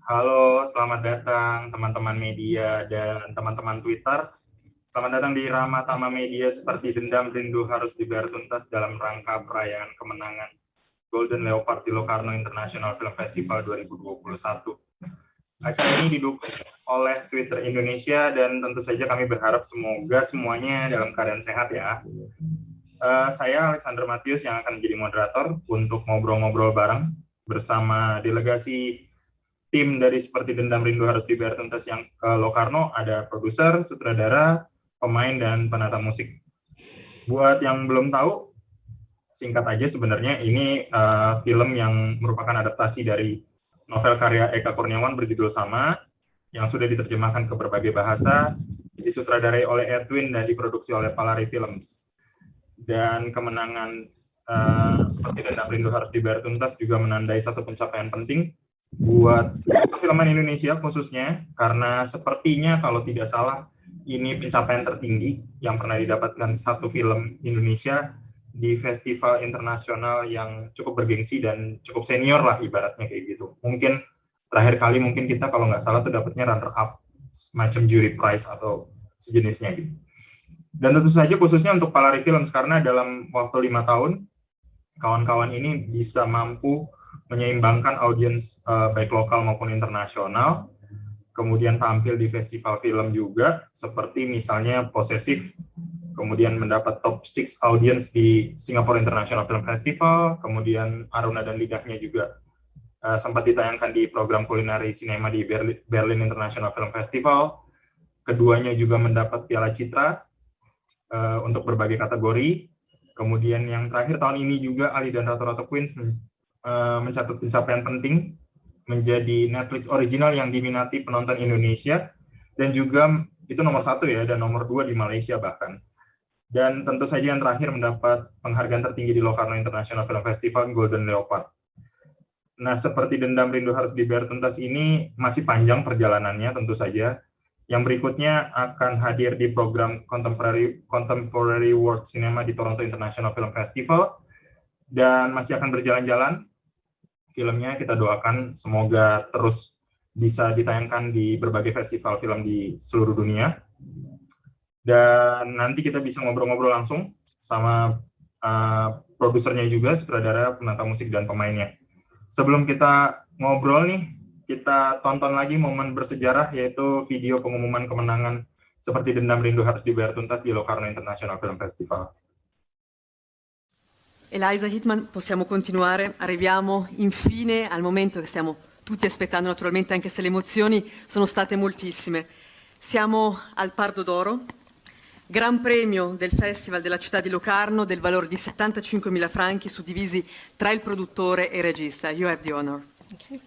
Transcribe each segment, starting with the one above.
Halo, selamat datang teman-teman media dan teman-teman Twitter. Selamat datang di Rama Tama Media seperti Dendam Rindu Harus Dibayar Tuntas dalam rangka perayaan kemenangan Golden Leopard di Locarno International Film Festival 2021. Acara ini didukung oleh Twitter Indonesia dan tentu saja kami berharap semoga semuanya dalam keadaan sehat ya. Saya Alexander Matius yang akan menjadi moderator untuk ngobrol-ngobrol bareng bersama delegasi tim dari Seperti Dendam Rindu Harus Dibayar Tuntas yang ke Locarno. Ada produser, sutradara, pemain, dan penata musik. Buat yang belum tahu, singkat aja sebenarnya ini film yang merupakan adaptasi dari novel karya Eka Kurniawan berjudul sama, yang sudah diterjemahkan ke berbagai bahasa, disutradarai oleh Edwin dan diproduksi oleh Palari Films. Dan kemenangan Seperti Dendam Rindu Harus Dibayar Tuntas juga menandai satu pencapaian penting buat perfilman Indonesia khususnya, karena sepertinya kalau tidak salah ini pencapaian tertinggi yang pernah didapatkan satu film Indonesia di festival internasional yang cukup bergengsi dan cukup senior lah ibaratnya kayak gitu. Mungkin terakhir kali mungkin kita kalau nggak salah tuh dapatnya runner up semacam jury prize atau sejenisnya gitu. Dan tentu saja khususnya untuk Palari Films karena dalam waktu 5 tahun kawan-kawan ini bisa mampu menyeimbangkan audiens baik lokal maupun internasional, kemudian tampil di festival film juga, seperti misalnya Possessive, kemudian mendapat top 6 audience di Singapore International Film Festival, kemudian Aruna dan Lidahnya juga sempat ditayangkan di program kulineri sinema di Berlin International Film Festival. Keduanya juga mendapat Piala Citra untuk berbagai kategori. Kemudian yang terakhir tahun ini juga Ali dan Ratu-Ratu Queens mencatat pencapaian penting menjadi Netflix original yang diminati penonton Indonesia, dan juga itu nomor 1 ya, dan nomor 2 di Malaysia bahkan. Dan tentu saja yang terakhir mendapat penghargaan tertinggi di Locarno International Film Festival, Golden Leopard. Nah, Seperti Dendam Rindu Harus Dibayar Tuntas ini masih panjang perjalanannya tentu saja. Yang berikutnya akan hadir di program Contemporary World Cinema di Toronto International Film Festival, dan masih akan berjalan-jalan filmnya. Kita doakan semoga terus bisa ditayangkan di berbagai festival film di seluruh dunia. Dan nanti kita bisa ngobrol-ngobrol langsung sama produsernya juga, sutradara, penata musik, dan pemainnya. Sebelum kita ngobrol nih, kita tonton lagi momen bersejarah, yaitu video pengumuman kemenangan Seperti Dendam Rindu Harus Dibayar Tuntas di Locarno International Film Festival. Eliza Hitman, possiamo continuare. Arriviamo infine al momento che stiamo tutti aspettando, naturalmente, anche se le emozioni sono state moltissime. Siamo al Pardo d'Oro, Gran Premio del Festival della città di Locarno del valore di 75.000 franchi suddivisi tra il produttore e il regista. You have the honor. Okay.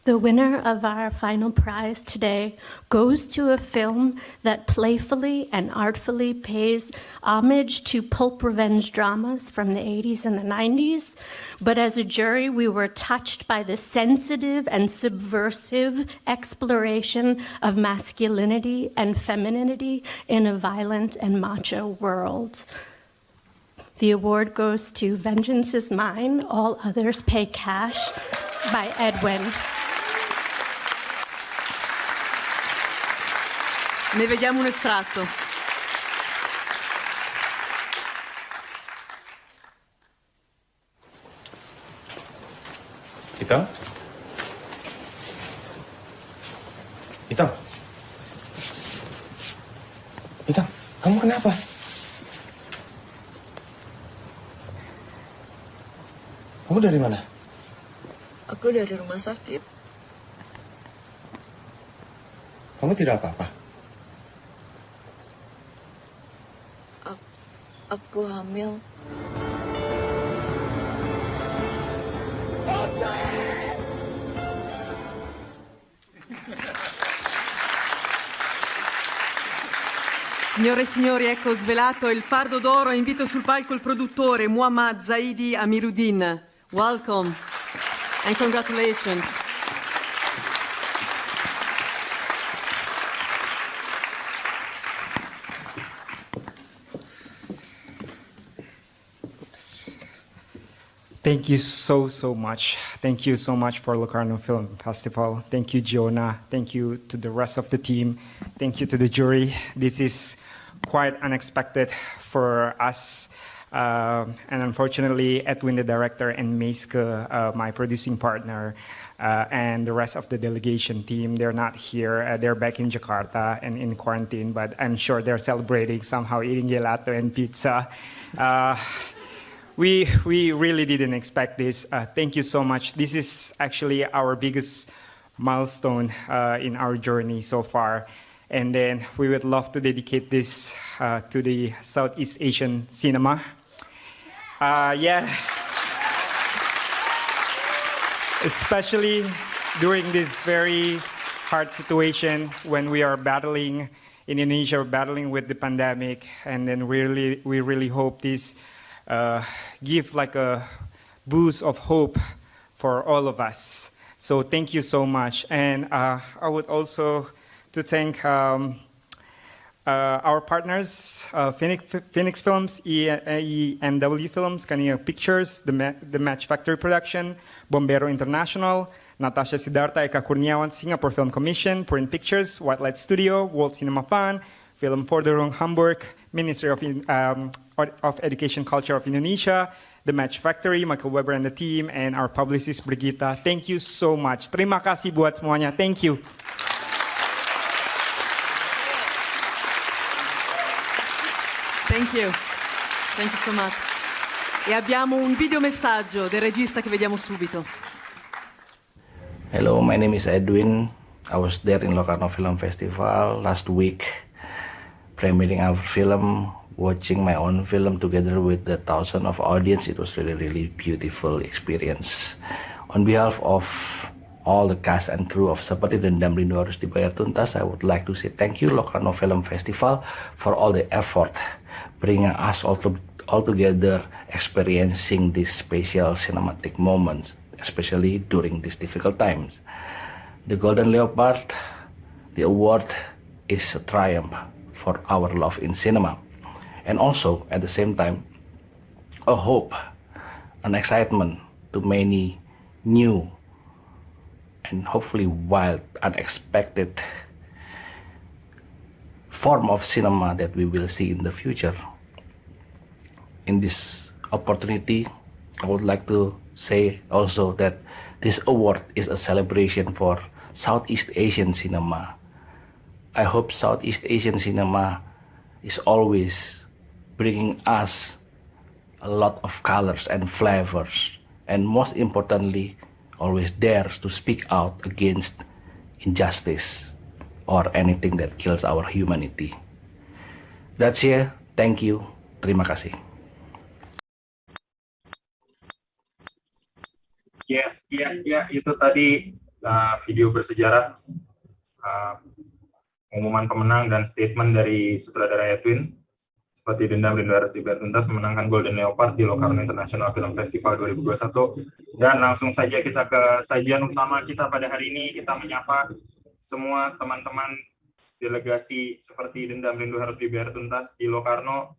The winner of our final prize today goes to a film that playfully and artfully pays homage to pulp revenge dramas from the 80s and the 90s. But as a jury, we were touched by the sensitive and subversive exploration of masculinity and femininity in a violent and macho world. The award goes to Vengeance is Mine, All Others Pay Cash by Edwin. Ne vediamo un estratto. Hitam? Hitam? Hitam, kamu kenapa? Kamu dari mana? Aku dari rumah sakit. Kamu tidak apa-apa? Aku hamil. Signore e signori, ecco svelato il Pardo d'Oro. Invito sul palco il produttore Muhammad Zaidi Amiruddin. Welcome and congratulations. Thank you so much. Thank you so much for Locarno Film Festival. Thank you, Jonah. Thank you to the rest of the team. Thank you to the jury. This is quite unexpected for us. And unfortunately, Edwin, the director, and Meiske, my producing partner, and the rest of the delegation team, they're not here. They're back in Jakarta and in quarantine, but I'm sure they're celebrating somehow, eating gelato and pizza. We really didn't expect this. Thank you so much. This is actually our biggest milestone in our journey so far. And then we would love to dedicate this to the Southeast Asian cinema. Especially during this very hard situation when we are battling in Indonesia, battling with the pandemic, and then we really hope this give like a boost of hope for all of us. So thank you so much, and I would also to thank our partners, Phoenix Films, ENW Films, Kania Pictures, the Match Factory Production, Bombero International, Natasha Siddhartha, Eka Kurniawan, Singapore Film Commission, Purin Pictures, White Light Studio, World Cinema Fund, Film Forderung Hamburg, Ministry of Education Culture of Indonesia, the Match Factory, Michael Weber and the team, and our publicist Brigitta. Thank you so much. Terima kasih buat semuanya. Thank you. Thank you. Thank you so much. E abbiamo un videomessaggio del regista che vediamo subito. Hello, my name is Edwin. I was there in Locarno Film Festival last week, premiering our film, watching my own film together with the thousands of audience. It was really beautiful experience. On behalf of all the cast and crew of Seperti Dendam Rindu Harus Dibayar Tuntas, I would like to say thank you Locarno Film Festival for all the effort bringing us all together, experiencing these special cinematic moments, especially during these difficult times. The Golden Leopard, the award, is a triumph for our love in cinema, and also at the same time a hope, an excitement to many new and hopefully wild, unexpected form of cinema that we will see in the future. In this opportunity, I would like to say also that this award is a celebration for Southeast Asian cinema. I hope Southeast Asian cinema is always bringing us a lot of colors and flavors, and most importantly, always dares to speak out against injustice or anything that kills our humanity. That's it. Thank you. Terima kasih. Ya, itu tadi video bersejarah, pengumuman pemenang dan statement dari sutradara Edwin, Seperti Dendam Rindu Harus Dibayar Tuntas, memenangkan Golden Leopard di Locarno International Film Festival 2021. Dan langsung saja kita ke sajian utama kita pada hari ini. Kita menyapa semua teman-teman delegasi Seperti Dendam Rindu Harus Dibayar Tuntas di Locarno.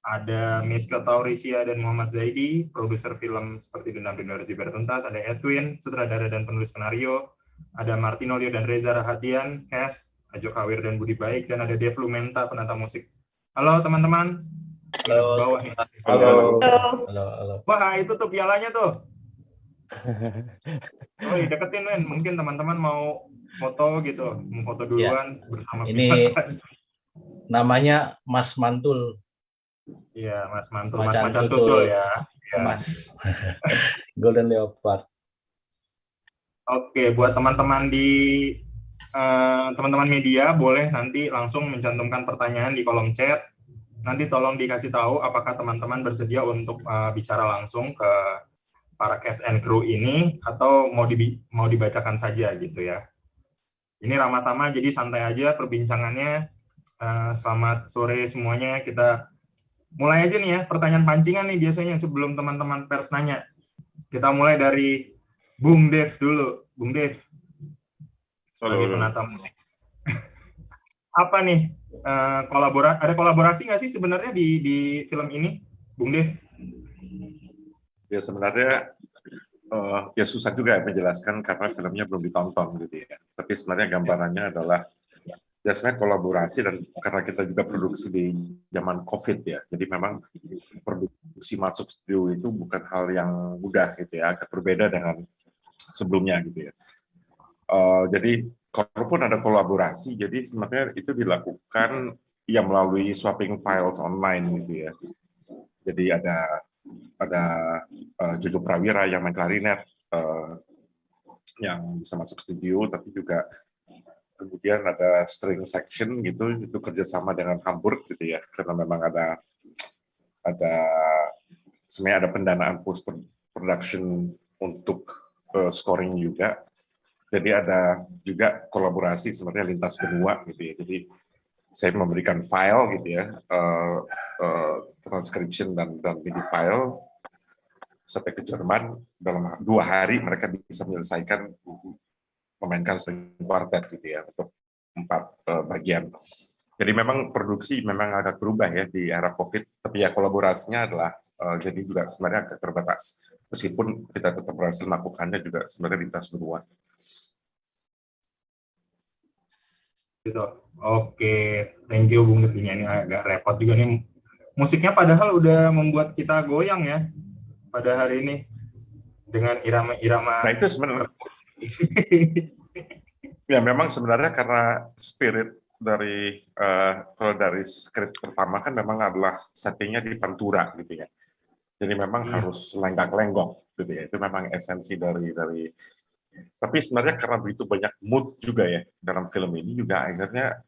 Ada Meiske Taurisia dan Muhammad Zaidi, produser film Seperti Dendam Rindu Harus Dibayar Tuntas. Ada Edwin, sutradara dan penulis skenario. Ada Martinolio dan Reza Rahadian, cast, Ajo Kawir dan Budi Baik, dan ada Dev Lumenta, penata musik. Halo teman-teman. Halo. Bawah nih. Halo. Wah, itu tuh pialanya tuh. Oh, deketin men, mungkin teman-teman mau foto gitu, mau foto duluan ya, bersama ini piala. Namanya Mas Mantul. Iya, Mas Mantul, Mas Macan Tutul ya. Mas. Golden Leopard. Oke, buat teman-teman di teman-teman media boleh nanti langsung mencantumkan pertanyaan di kolom chat. Nanti tolong dikasih tahu apakah teman-teman bersedia untuk bicara langsung ke para cast and crew ini atau mau dibacakan saja gitu ya. Ini Ramatama, jadi santai aja perbincangannya. Selamat sore semuanya. Kita mulai aja nih ya, pertanyaan pancingan nih biasanya sebelum teman-teman pers nanya. Kita mulai dari Bung Dev dulu. Bung Dev, sebagai penata musik. Apa nih, ada kolaborasi nggak sih sebenarnya di film ini, Bung Dev? Ya sebenarnya ya susah juga ya menjelaskan karena filmnya belum ditonton gitu ya. Tapi sebenarnya gambarannya adalah ya sebenarnya kolaborasi, dan karena kita juga produksi di zaman COVID ya. Jadi memang produksi masuk studio itu bukan hal yang mudah gitu ya, agak berbeda dengan sebelumnya gitu ya. Jadi kalaupun ada kolaborasi, jadi sebenarnya itu dilakukan ya melalui swapping files online gitu ya. Jadi ada Jojo Prawira yang main klarinet yang bisa masuk studio, tapi juga kemudian ada string section gitu, itu kerjasama dengan Hamburg gitu ya, karena memang ada sebenarnya ada pendanaan post production untuk scoring juga. Jadi ada juga kolaborasi sebenarnya lintas benua gitu ya. Jadi saya memberikan file gitu ya, transcription dan MIDI file sampai ke Jerman. Dalam 2 hari mereka bisa menyelesaikan memainkan string quartet gitu ya untuk 4 bagian. Jadi memang produksi memang agak berubah ya di era COVID, tapi ya kolaborasinya adalah jadi juga sebenarnya agak terbatas. Meskipun kita tetap berhasil melakukannya juga sebenarnya lintas benua. Gitu. Oke, thank you Bung Devinya, ini agak repot juga nih. Musiknya padahal udah membuat kita goyang ya pada hari ini dengan irama-irama. Nah itu sebenarnya ya memang sebenarnya karena spirit dari kalau dari skrip pertama kan memang adalah settingnya di Pantura gitu ya. Jadi memang harus lenggak-lenggok gitu ya. Itu memang esensi dari tapi sebenarnya karena begitu banyak mood juga ya dalam film ini juga akhirnya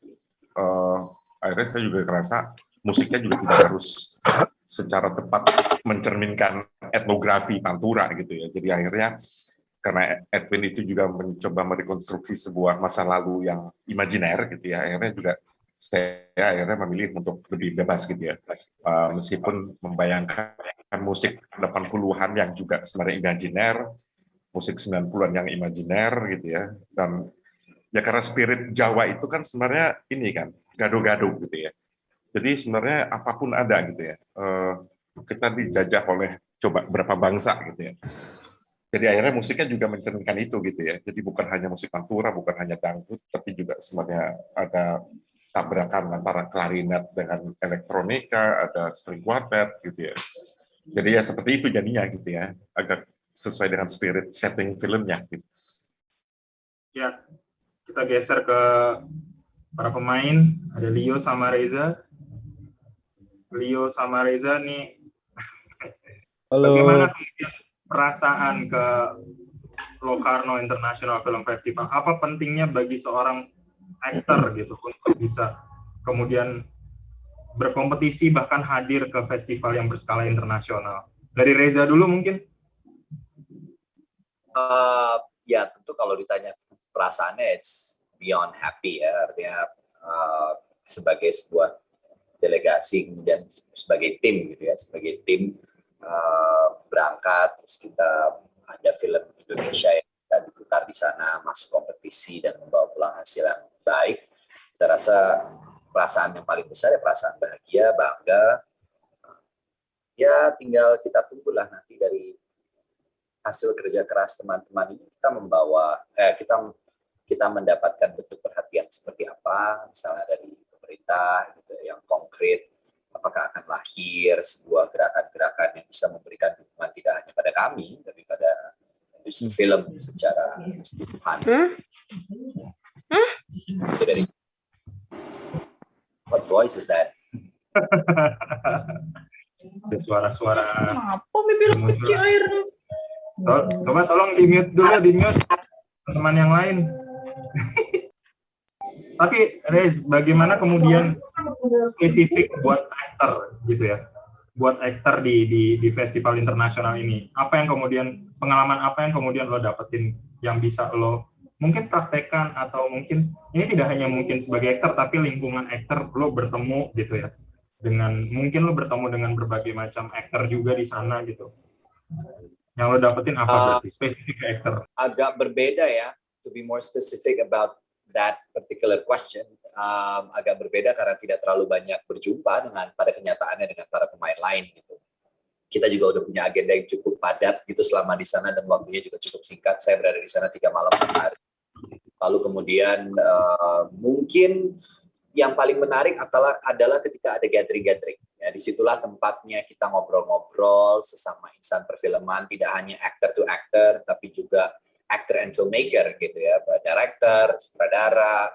saya juga merasa musiknya juga tidak harus secara tepat mencerminkan etnografi Pantura gitu ya. Jadi akhirnya karena Edwin itu juga mencoba merekonstruksi sebuah masa lalu yang imajiner gitu ya, akhirnya juga saya akhirnya memilih untuk lebih bebas gitu ya, meskipun membayangkan musik 80-an yang juga sebenarnya imajiner, musik 90-an yang imajiner gitu ya, dan ya karena spirit Jawa itu kan sebenarnya ini kan gado-gado gitu ya, jadi sebenarnya apapun ada gitu ya, kita dijajah oleh coba berapa bangsa gitu ya. Jadi akhirnya musiknya juga mencerminkan itu gitu ya. Jadi bukan hanya musik Pantura, bukan hanya dangdut, tapi juga sebenarnya ada tabrakan antara klarinet dengan elektronika, ada string quartet gitu ya. Jadi ya seperti itu jadinya gitu ya, agak sesuai dengan spirit setting filmnya. Gitu. Ya, kita geser ke para pemain. Ada Leo sama Reza. Leo sama Reza nih. Halo. Bagaimana kemudian perasaan ke Locarno International Film Festival? Apa pentingnya bagi seorang aktor gitu untuk bisa kemudian berkompetisi bahkan hadir ke festival yang berskala internasional? Dari Reza dulu mungkin. Ya tentu kalau ditanya perasaannya it's beyond happy ya, artinya sebagai sebuah delegasi kemudian sebagai tim gitu ya, sebagai tim berangkat, terus kita ada film Indonesia yang kita diputar di sana, masuk kompetisi dan membawa pulang hasil yang baik. Saya rasa perasaan yang paling besar ya perasaan bahagia, bangga. Ya tinggal kita tunggulah nanti dari hasil kerja keras teman-teman ini kita membawa, kita mendapatkan bentuk perhatian seperti apa, misalnya dari pemerintah gitu yang konkret. Apakah akan lahir sebuah gerakan-gerakan yang bisa memberikan dukungan tidak hanya pada kami, tapi pada industri film secara keseluruhan. Itu dari what voice is that? Suara-suara. Apa bibir kecil air? Coba tolong di-mute dulu, di-mute teman yang lain. Tapi Rez, bagaimana kemudian spesifik buat aktor gitu ya, buat aktor di festival internasional ini? Apa yang kemudian pengalaman apa yang kemudian lo dapetin yang bisa lo mungkin praktekkan, atau mungkin ini tidak hanya mungkin sebagai aktor tapi lingkungan aktor lo bertemu gitu ya, dengan mungkin lo bertemu dengan berbagai macam aktor juga di sana gitu. Yang lo dapetin apa berarti spesifik aktor? Agak berbeda ya, to be more specific about that particular question, agak berbeda karena tidak terlalu banyak berjumpa dengan pada kenyataannya dengan para pemain lain gitu. kita juga udah punya agenda yang cukup padat gitu selama di sana, dan waktunya juga cukup singkat. Saya berada di sana 3 malam 4 hari. Lalu kemudian mungkin yang paling menarik adalah ketika ada gathering-gathering. Ya, disitulah tempatnya kita ngobrol-ngobrol sesama insan perfilman, tidak hanya actor to actor, tapi juga actor and filmmaker gitu ya, director, sutradara,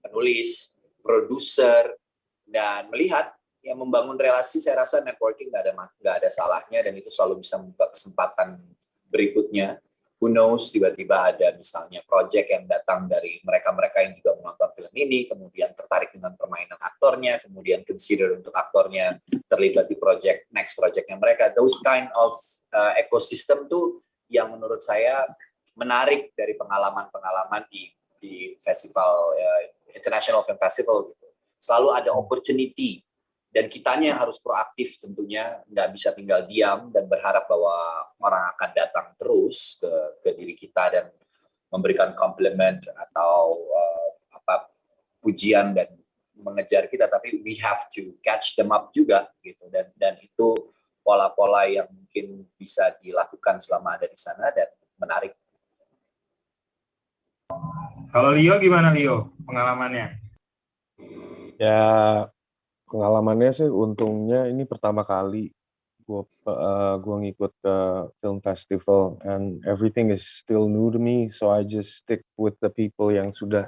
penulis, produser, dan melihat yang membangun relasi. Saya rasa networking nggak ada salahnya, dan itu selalu bisa membuka kesempatan berikutnya. Who knows, tiba-tiba ada misalnya project yang datang dari mereka-mereka yang juga menonton film ini, kemudian tertarik dengan permainan aktornya, kemudian consider untuk aktornya terlibat di next projectnya mereka. Those kind of ecosystem tuh yang menurut saya menarik dari pengalaman-pengalaman di festival International Film Festival gitu. Selalu ada opportunity, dan kitanya yang harus proaktif tentunya, nggak bisa tinggal diam dan berharap bahwa orang akan datang terus ke diri kita dan memberikan compliment atau pujian dan mengejar kita, tapi we have to catch them up juga gitu, dan itu pola-pola yang mungkin bisa dilakukan selama ada di sana dan menarik. Kalau Leo gimana, Leo, pengalamannya? Ya, pengalamannya sih untungnya ini pertama kali gua ngikut ke film festival, and everything is still new to me, so I just stick with the people yang sudah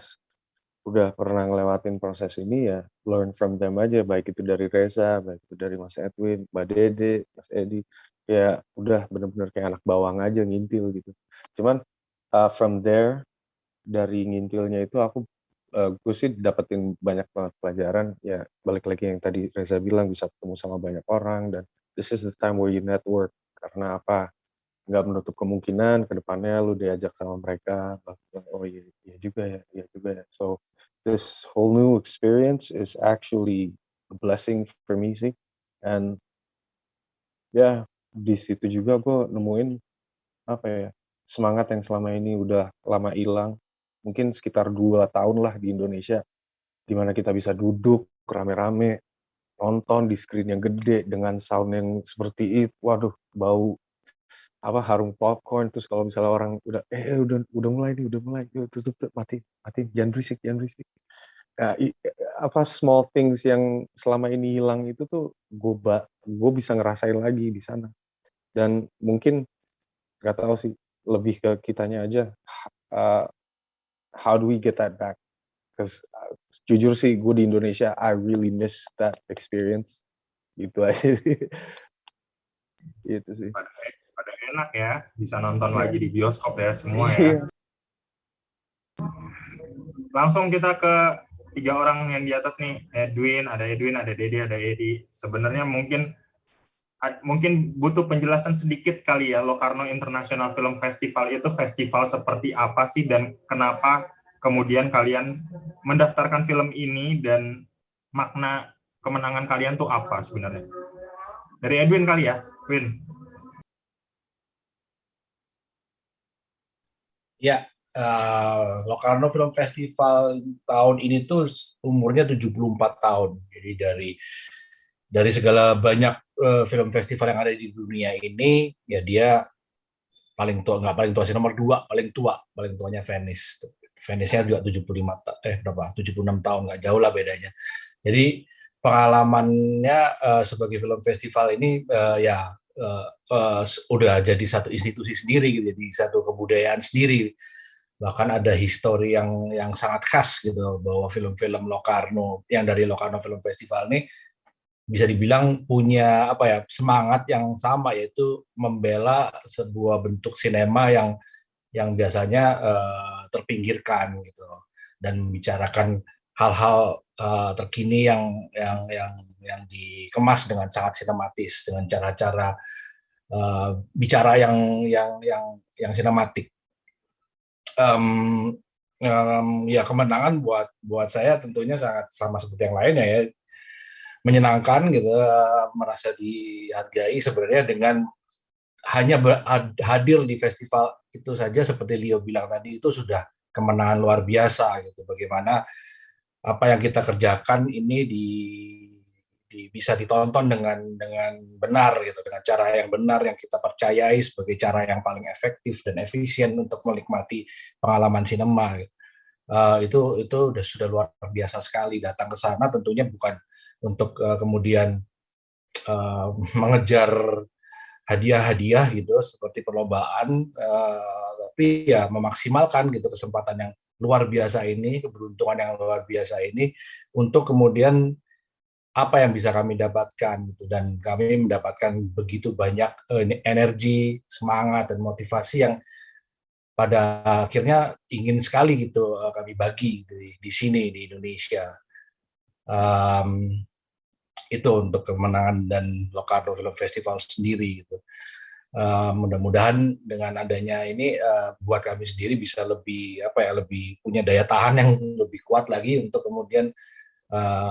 pernah ngelewatin proses ini, ya learn from them aja, baik itu dari Reza, baik itu dari Mas Edwin, Mbak Dede, Mas Edi, ya udah bener-bener kayak anak bawang aja ngintil gitu. Cuman from there, dari ngintilnya itu gue sih dapetin banyak banget pelajaran, ya balik lagi yang tadi Reza bilang, bisa ketemu sama banyak orang, dan this is the time where you network. Karena apa? Nggak menutup kemungkinan ke depannya lu diajak sama mereka, oh iya juga ya. So this whole new experience is actually a blessing for me sih, and ya di situ juga gue nemuin semangat yang selama ini udah lama hilang. Mungkin sekitar 2 tahun lah di Indonesia, di mana kita bisa duduk rame-rame, nonton di screen yang gede dengan sound yang seperti itu. Waduh, bau harum popcorn. Terus kalau misalnya orang udah mulai nih, yuk tutup, mati, jangan berisik. Ya, small things yang selama ini hilang itu tuh gue bisa ngerasain lagi di sana. Dan mungkin nggak tahu sih, lebih ke kitanya aja. How do we get that back? Because jujur sih, gue di Indonesia, I really miss that experience. Gitu aja sih. Gitu sih. Pada enak ya, bisa nonton lagi di bioskop ya semua ya. Langsung kita ke 3 orang yang di atas nih. Edwin, ada Dede, ada Edi. Sebenarnya mungkin butuh penjelasan sedikit kali ya, Locarno International Film Festival itu festival seperti apa sih, dan kenapa kemudian kalian mendaftarkan film ini, dan makna kemenangan kalian tuh apa sebenarnya? Dari Edwin kali ya, Win. Ya, Locarno Film Festival tahun ini tuh umurnya 74 tahun. Jadi dari segala banyak film festival yang ada di dunia ini, ya dia paling tua, nggak paling tua sih, nomor 2 paling tuanya Venice. Venice-nya juga 76 tahun, nggak jauh lah bedanya. Jadi pengalamannya sebagai film festival ini udah jadi satu institusi sendiri, gitu, jadi satu kebudayaan sendiri. Bahkan ada histori yang sangat khas gitu, bahwa film-film Locarno yang dari Locarno Film Festival ini bisa dibilang punya semangat yang sama, yaitu membela sebuah bentuk sinema yang biasanya terpinggirkan gitu, dan membicarakan hal-hal terkini yang dikemas dengan sangat sinematis, dengan cara-cara bicara yang sinematik. Ya kemenangan buat saya tentunya sangat sama seperti yang lainnya ya, menyenangkan gitu, merasa dihargai sebenarnya dengan hanya hadir di festival itu saja, seperti Leo bilang tadi, itu sudah kemenangan luar biasa gitu. Bagaimana apa yang kita kerjakan ini bisa ditonton dengan benar gitu, dengan cara yang benar yang kita percayai sebagai cara yang paling efektif dan efisien untuk menikmati pengalaman sinema gitu. Itu sudah luar biasa sekali. Datang ke sana tentunya bukan untuk kemudian mengejar hadiah-hadiah gitu seperti perlombaan, tapi ya memaksimalkan gitu kesempatan yang luar biasa ini, keberuntungan yang luar biasa ini untuk kemudian apa yang bisa kami dapatkan gitu, dan kami mendapatkan begitu banyak energi, semangat dan motivasi yang pada akhirnya ingin sekali gitu kami bagi di sini di Indonesia. Itu untuk kemenangan dan Locarno Film Festival sendiri gitu. Mudah-mudahan dengan adanya ini buat kami sendiri bisa lebih lebih punya daya tahan yang lebih kuat lagi untuk kemudian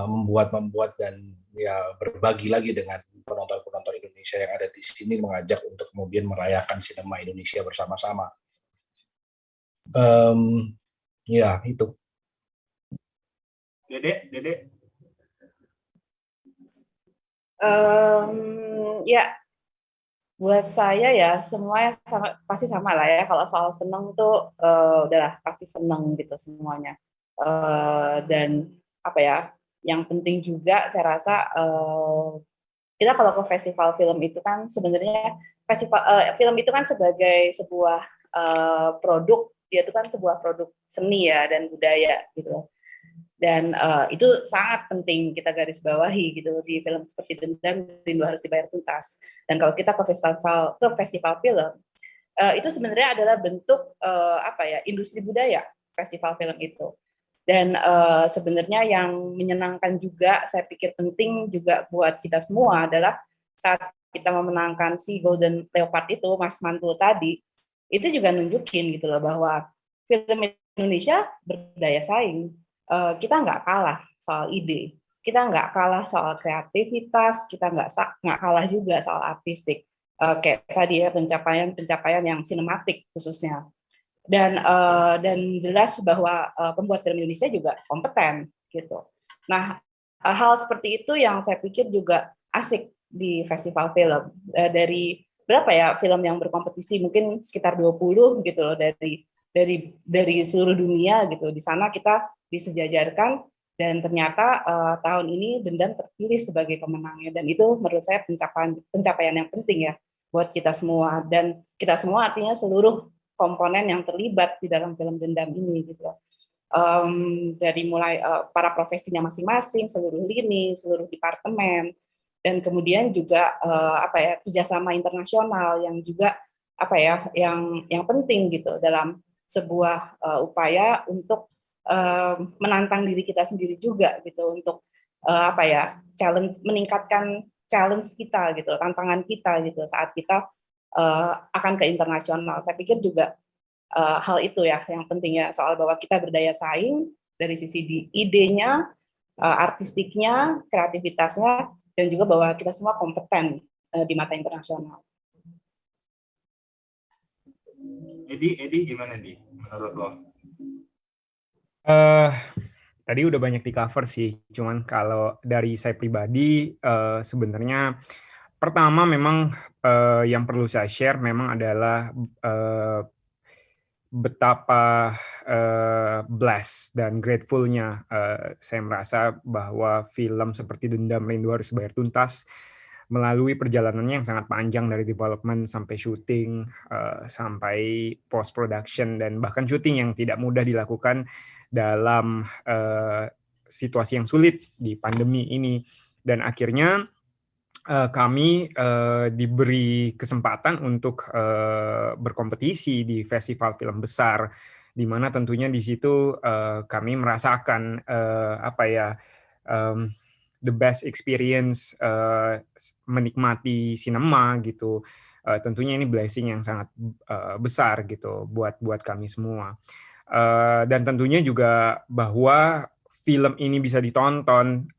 membuat dan ya berbagi lagi dengan penonton-penonton Indonesia yang ada di sini, mengajak untuk kemudian merayakan sinema Indonesia bersama-sama. Ya itu. Dede. Ya, buat saya ya semua pasti sama lah ya. Kalau soal seneng tuh udahlah pasti seneng gitu semuanya. Dan apa ya? Yang penting juga saya rasa kita kalau ke festival film itu kan sebenarnya film itu kan sebagai sebuah produk, dia itu kan sebuah produk seni ya dan budaya gitu. Dan itu sangat penting kita garis bawahi gitu di film seperti Dendam, Rindu Harus Dibayar Tuntas. Dan kalau kita ke festival film, itu sebenarnya adalah bentuk industri budaya festival film itu. Dan sebenarnya yang menyenangkan juga, saya pikir penting juga buat kita semua adalah saat kita memenangkan si Golden Leopard itu, Mas Mantul tadi, itu juga nunjukin gitu loh bahwa film Indonesia berdaya saing. Kita nggak kalah soal ide, kita nggak kalah soal kreativitas, kita nggak kalah juga soal artistik. Kayak tadi ya pencapaian yang sinematik khususnya. Dan jelas bahwa pembuat film Indonesia juga kompeten gitu. Nah, hal seperti itu yang saya pikir juga asik di festival film. Dari berapa ya film yang berkompetisi, mungkin sekitar 20 gitu loh dari seluruh dunia gitu. Di sana kita disejajarkan dan ternyata tahun ini Dendam terpilih sebagai pemenangnya, dan itu menurut saya pencapaian yang penting ya buat kita semua, dan kita semua artinya seluruh komponen yang terlibat di dalam film Dendam ini gitu. Dari mulai para profesinya masing-masing, seluruh lini, seluruh departemen, dan kemudian juga kerjasama internasional yang juga yang penting gitu dalam sebuah upaya untuk menantang diri kita sendiri juga gitu, untuk meningkatkan challenge kita gitu, tantangan kita gitu saat kita akan ke internasional. Saya pikir juga hal itu ya yang penting ya, soal bahwa kita berdaya saing dari sisi idenya, artistiknya, kreativitasnya, dan juga bahwa kita semua kompeten di mata internasional. Edi gimana Di menurut lo? Tadi udah banyak di cover sih, cuman kalau dari saya pribadi sebenarnya pertama memang yang perlu saya share memang adalah betapa blessed dan grateful-nya saya merasa bahwa film seperti Dendam, Rindu Harus Dibayar Tuntas melalui perjalanannya yang sangat panjang dari development sampai syuting, sampai post production, dan bahkan syuting yang tidak mudah dilakukan dalam situasi yang sulit di pandemi ini. Dan akhirnya kami diberi kesempatan untuk berkompetisi di festival film besar, di mana tentunya di situ kami merasakan the best experience, menikmati sinema gitu. Tentunya ini blessing yang sangat besar gitu buat kami semua. Dan tentunya juga bahwa film ini bisa ditonton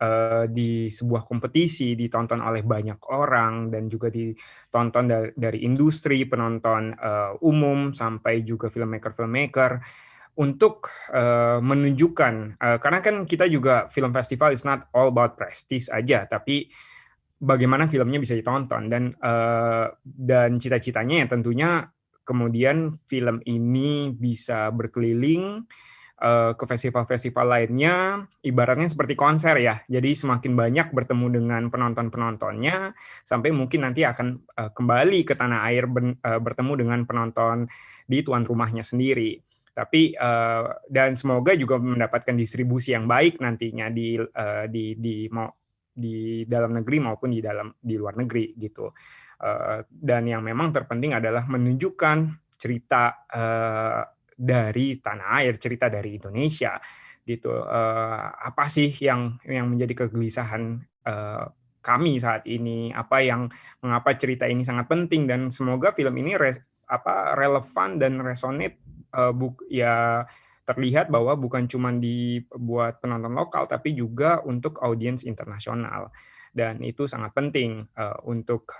di sebuah kompetisi, ditonton oleh banyak orang, dan juga ditonton dari industri, penonton umum, sampai juga filmmaker-filmmaker. untuk menunjukkan, karena kan kita juga film festival is not all about prestige aja, tapi bagaimana filmnya bisa ditonton dan cita-citanya ya tentunya kemudian film ini bisa berkeliling ke festival-festival lainnya, ibaratnya seperti konser ya. Jadi semakin banyak bertemu dengan penonton-penontonnya, sampai mungkin nanti akan kembali ke tanah air bertemu dengan penonton di tuan rumahnya sendiri. Tapi dan semoga juga mendapatkan distribusi yang baik nantinya di dalam negeri maupun di luar negeri gitu. Dan yang memang terpenting adalah menunjukkan cerita dari tanah air, cerita dari Indonesia gitu. Apa sih yang menjadi kegelisahan kami saat ini? Mengapa cerita ini sangat penting, dan semoga film ini relevan dan resonate, ya terlihat bahwa bukan cuma dibuat penonton lokal tapi juga untuk audiens internasional, dan itu sangat penting untuk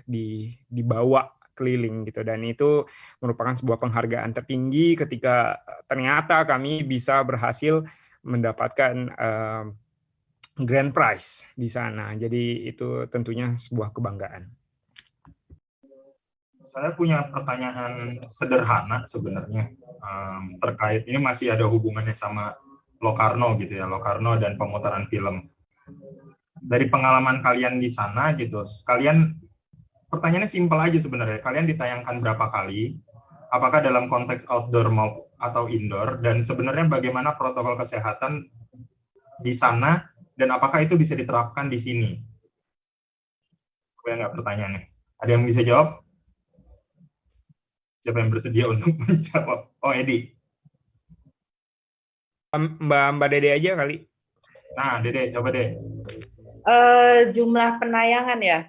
dibawa keliling gitu, dan itu merupakan sebuah penghargaan tertinggi ketika ternyata kami bisa berhasil mendapatkan grand prize di sana. Jadi itu tentunya sebuah kebanggaan. Saya punya pertanyaan sederhana sebenarnya, terkait ini masih ada hubungannya sama Locarno gitu ya, Locarno dan pemutaran film. Dari pengalaman kalian di sana gitu, pertanyaannya simpel aja sebenarnya. Kalian ditayangkan berapa kali? Apakah dalam konteks outdoor atau indoor? Dan sebenarnya bagaimana protokol kesehatan di sana? Dan apakah itu bisa diterapkan di sini? Gue nggak pertanyaannya. Ada yang bisa jawab? Siapa yang bersedia untuk menjawab? Oh, Edi. Mbak Dede aja kali. Nah, Dede, coba deh. Jumlah penayangan ya.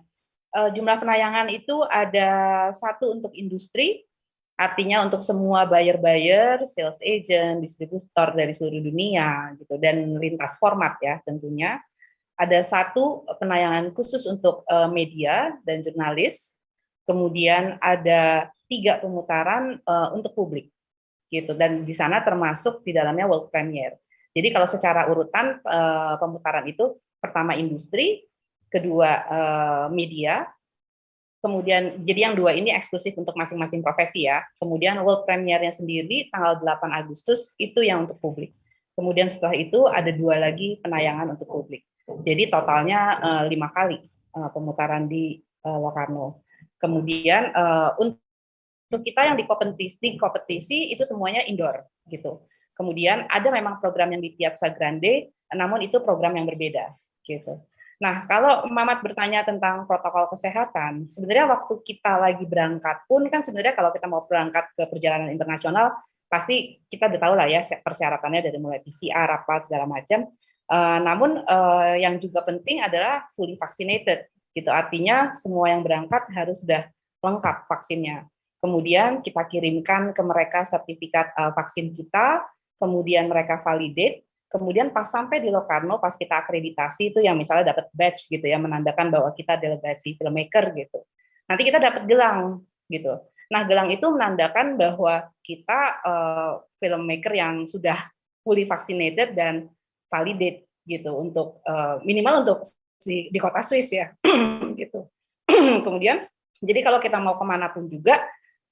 Jumlah penayangan itu ada 1 untuk industri, artinya untuk semua buyer, sales agent, distributor dari seluruh dunia gitu, dan lintas format ya tentunya. Ada 1 penayangan khusus untuk media dan jurnalis, kemudian ada 3 pemutaran untuk publik gitu, dan di sana termasuk di dalamnya world premiere. Jadi kalau secara urutan pemutaran itu pertama industri, kedua media, kemudian jadi yang 2 ini eksklusif untuk masing-masing profesi ya. Kemudian world premiere-nya sendiri tanggal 8 Agustus itu yang untuk publik. Kemudian setelah itu ada 2 lagi penayangan untuk publik. Jadi totalnya 5 kali pemutaran di Locarno. Kemudian untuk kita yang di kompetisi itu semuanya indoor gitu. Kemudian ada memang program yang di Piazza Grande, namun itu program yang berbeda gitu. Nah, kalau Mamat bertanya tentang protokol kesehatan, sebenarnya waktu kita lagi berangkat pun kan sebenarnya kalau kita mau berangkat ke perjalanan internasional, pasti kita udah tahu lah ya persyaratannya dari mulai PCR, apa segala macam. Namun yang juga penting adalah fully vaccinated, gitu. Artinya semua yang berangkat harus sudah lengkap vaksinnya. Kemudian kita kirimkan ke mereka sertifikat vaksin kita, kemudian mereka validate. Kemudian pas sampai di Locarno, pas kita akreditasi itu yang misalnya dapat badge gitu ya, menandakan bahwa kita delegasi filmmaker gitu. Nanti kita dapat gelang gitu. Nah, gelang itu menandakan bahwa kita filmmaker yang sudah fully vaccinated dan validate gitu untuk minimal untuk di kota Swiss ya gitu. Kemudian jadi kalau kita mau kemanapun juga,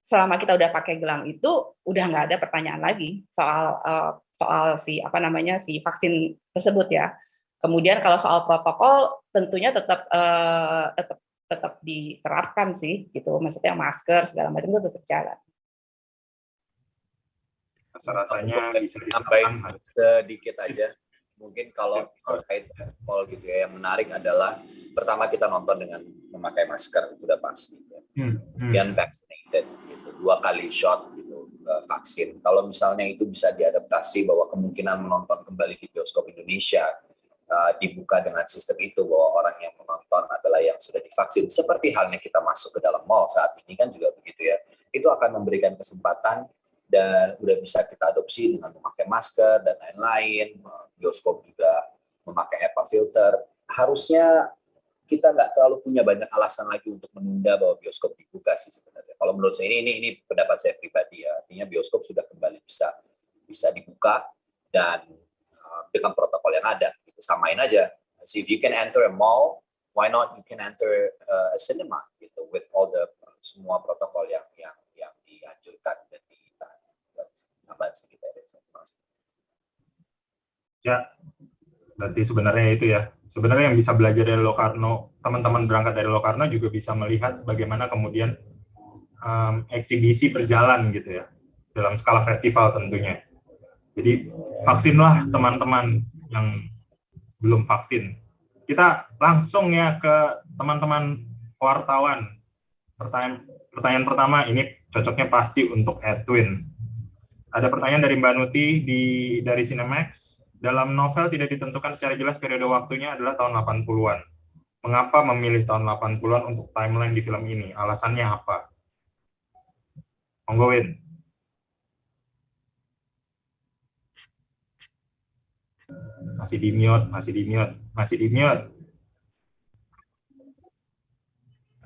selama kita udah pakai gelang itu udah nggak ada pertanyaan lagi soal si vaksin tersebut ya. Kemudian kalau soal protokol tentunya tetap diterapkan sih gitu. Maksudnya masker segala macam itu tetap jalan. Rasanya bisa tambahin sedikit aja. Mungkin kalau terkait protokol gitu ya, yang menarik adalah pertama kita nonton dengan memakai masker, itu udah pasti. Kemudian vaccinated, gitu, 2 kali shot gitu, vaksin. Kalau misalnya itu bisa diadaptasi bahwa kemungkinan menonton kembali di bioskop Indonesia dibuka dengan sistem itu, bahwa orang yang menonton adalah yang sudah divaksin, seperti halnya kita masuk ke dalam mall saat ini kan juga begitu ya. Itu akan memberikan kesempatan dan udah bisa kita adopsi dengan memakai masker dan lain-lain. Bioskop juga memakai HEPA filter. Harusnya kita nggak terlalu punya banyak alasan lagi untuk menunda bahwa bioskop dibuka sih sebenarnya. Kalau menurut saya ini pendapat saya pribadi ya. Artinya bioskop sudah kembali bisa bisa dibuka dan dengan protokol yang ada. Gitu. Samain aja. So if you can enter a mall, why not you can enter a cinema gitu with all the semua protokol yang dianjurkan dan tambahan sedikit aja. Ya, berarti sebenarnya itu ya. Sebenarnya yang bisa belajar dari Locarno, teman-teman berangkat dari Locarno juga bisa melihat bagaimana kemudian eksibisi berjalan gitu ya, dalam skala festival tentunya. Jadi vaksinlah teman-teman yang belum vaksin. Kita langsung ya ke teman-teman wartawan. Pertanyaan pertama ini cocoknya pasti untuk Edwin. Ada pertanyaan dari Mbak Nuti dari Cinemax. Dalam novel tidak ditentukan secara jelas periode waktunya adalah tahun 80-an. Mengapa memilih tahun 80-an untuk timeline di film ini? Alasannya apa? Monggo, Win. Masih di mute.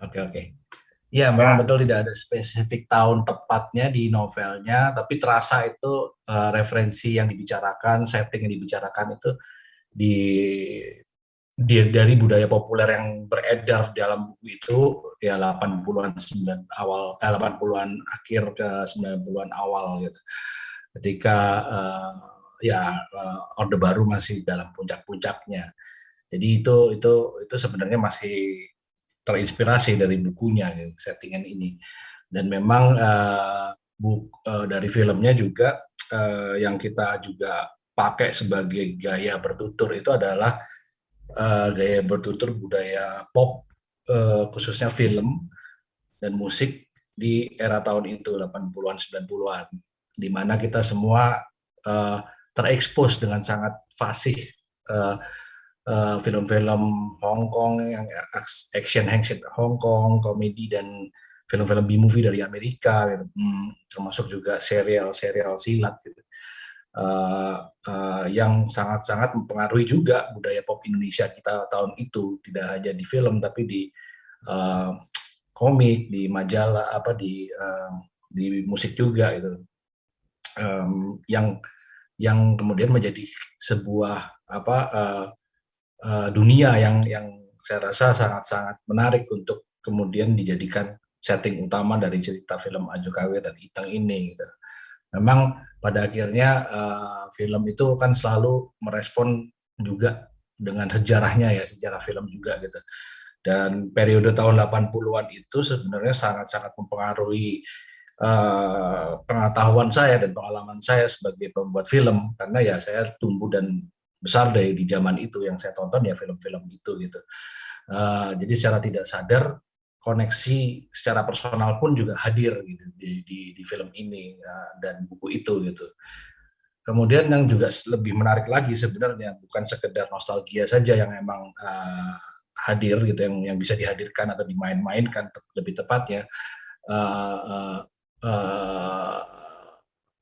Oke. Ya, memang betul tidak ada spesifik tahun tepatnya di novelnya, tapi terasa itu referensi yang dibicarakan, setting yang dibicarakan itu dari budaya populer yang beredar dalam buku itu ya 80-an awal 80-an akhir ke 90-an awal gitu. Ketika Orde Baru masih dalam puncak-puncaknya. Jadi itu sebenarnya masih terinspirasi dari bukunya, settingan ini. Dan memang dari filmnya juga yang kita juga pakai sebagai gaya bertutur itu adalah gaya bertutur budaya pop, khususnya film dan musik di era tahun itu, 80-an, 90-an. Di mana kita semua terekspos dengan sangat fasih film-film Hong Kong yang action Hong Kong, komedi dan film-film B-movie dari Amerika, gitu. Termasuk juga serial silat gitu. Yang sangat-sangat mempengaruhi juga budaya pop Indonesia kita tahun itu, tidak hanya di film tapi di komik, di majalah, di musik juga gitu. Yang kemudian menjadi sebuah dunia yang saya rasa sangat-sangat menarik untuk kemudian dijadikan setting utama dari cerita film Ajo Kawir dan Iteng ini gitu. Memang pada akhirnya film itu kan selalu merespon juga dengan sejarahnya ya, sejarah film juga gitu. Dan periode tahun 80-an itu sebenarnya sangat-sangat mempengaruhi pengetahuan saya dan pengalaman saya sebagai pembuat film, karena ya saya tumbuh dan besar di zaman itu, yang saya tonton ya film-film itu gitu. Jadi secara tidak sadar koneksi secara personal pun juga hadir gitu di film ini dan buku itu gitu. Kemudian yang juga lebih menarik lagi sebenarnya bukan sekedar nostalgia saja yang memang hadir gitu, yang bisa dihadirkan atau dimain-mainkan lebih tepatnya.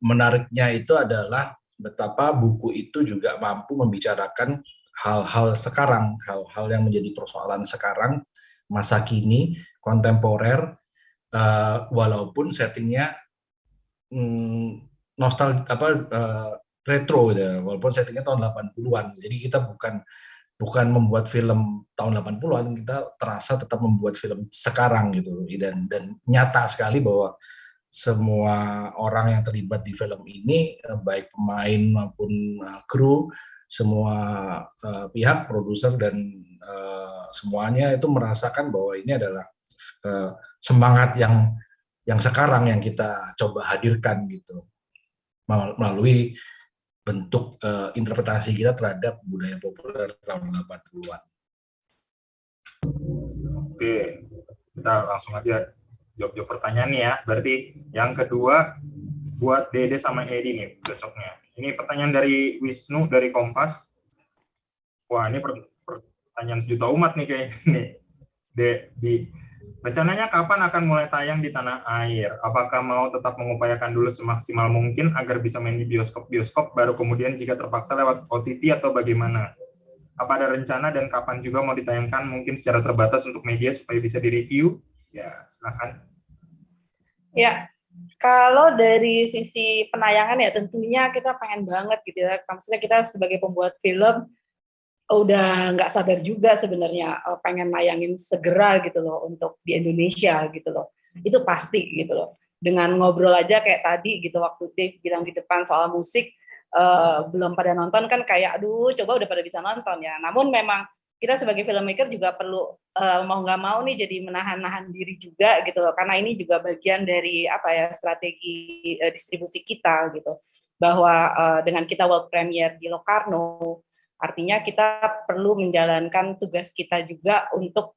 Menariknya itu adalah betapa buku itu juga mampu membicarakan hal-hal sekarang, hal-hal yang menjadi persoalan sekarang, masa kini, kontemporer, walaupun settingnya retro ya, walaupun settingnya tahun 80-an. Jadi kita bukan membuat film tahun 80-an, kita terasa tetap membuat film sekarang gitu. Dan nyata sekali bahwa semua orang yang terlibat di film ini, baik pemain maupun kru, semua pihak, produser dan semuanya itu merasakan bahwa ini adalah semangat yang sekarang yang kita coba hadirkan gitu, melalui bentuk interpretasi kita terhadap budaya populer tahun 80-an. Oke, kita langsung aja jawab pertanyaan nih ya. Berarti yang kedua buat Dede sama Edi nih cocoknya. Ini pertanyaan dari Wisnu dari Kompas. Wah, ini pertanyaan sejuta umat nih kayaknya nih. Rencananya kapan akan mulai tayang di tanah air? Apakah mau tetap mengupayakan dulu semaksimal mungkin agar bisa main di bioskop-bioskop, baru kemudian jika terpaksa lewat OTT atau bagaimana? Apa ada rencana dan kapan juga mau ditayangkan, mungkin secara terbatas untuk media supaya bisa direview? Ya, silakan. Ya, Kalau dari sisi penayangan ya tentunya kita pengen banget gitu ya. Maksudnya kita sebagai pembuat film udah nggak sabar juga sebenarnya pengen nayangin segera gitu loh untuk di Indonesia gitu loh. Itu pasti gitu loh. Dengan ngobrol aja kayak tadi gitu waktu Dave bilang di depan soal musik belum pada nonton kan kayak aduh coba udah pada bisa nonton ya. Namun memang kita sebagai filmmaker juga perlu mau nggak mau nih jadi menahan-nahan diri juga gitu loh, karena ini juga bagian dari apa ya strategi distribusi kita gitu, bahwa dengan kita world premiere di Locarno artinya kita perlu menjalankan tugas kita juga untuk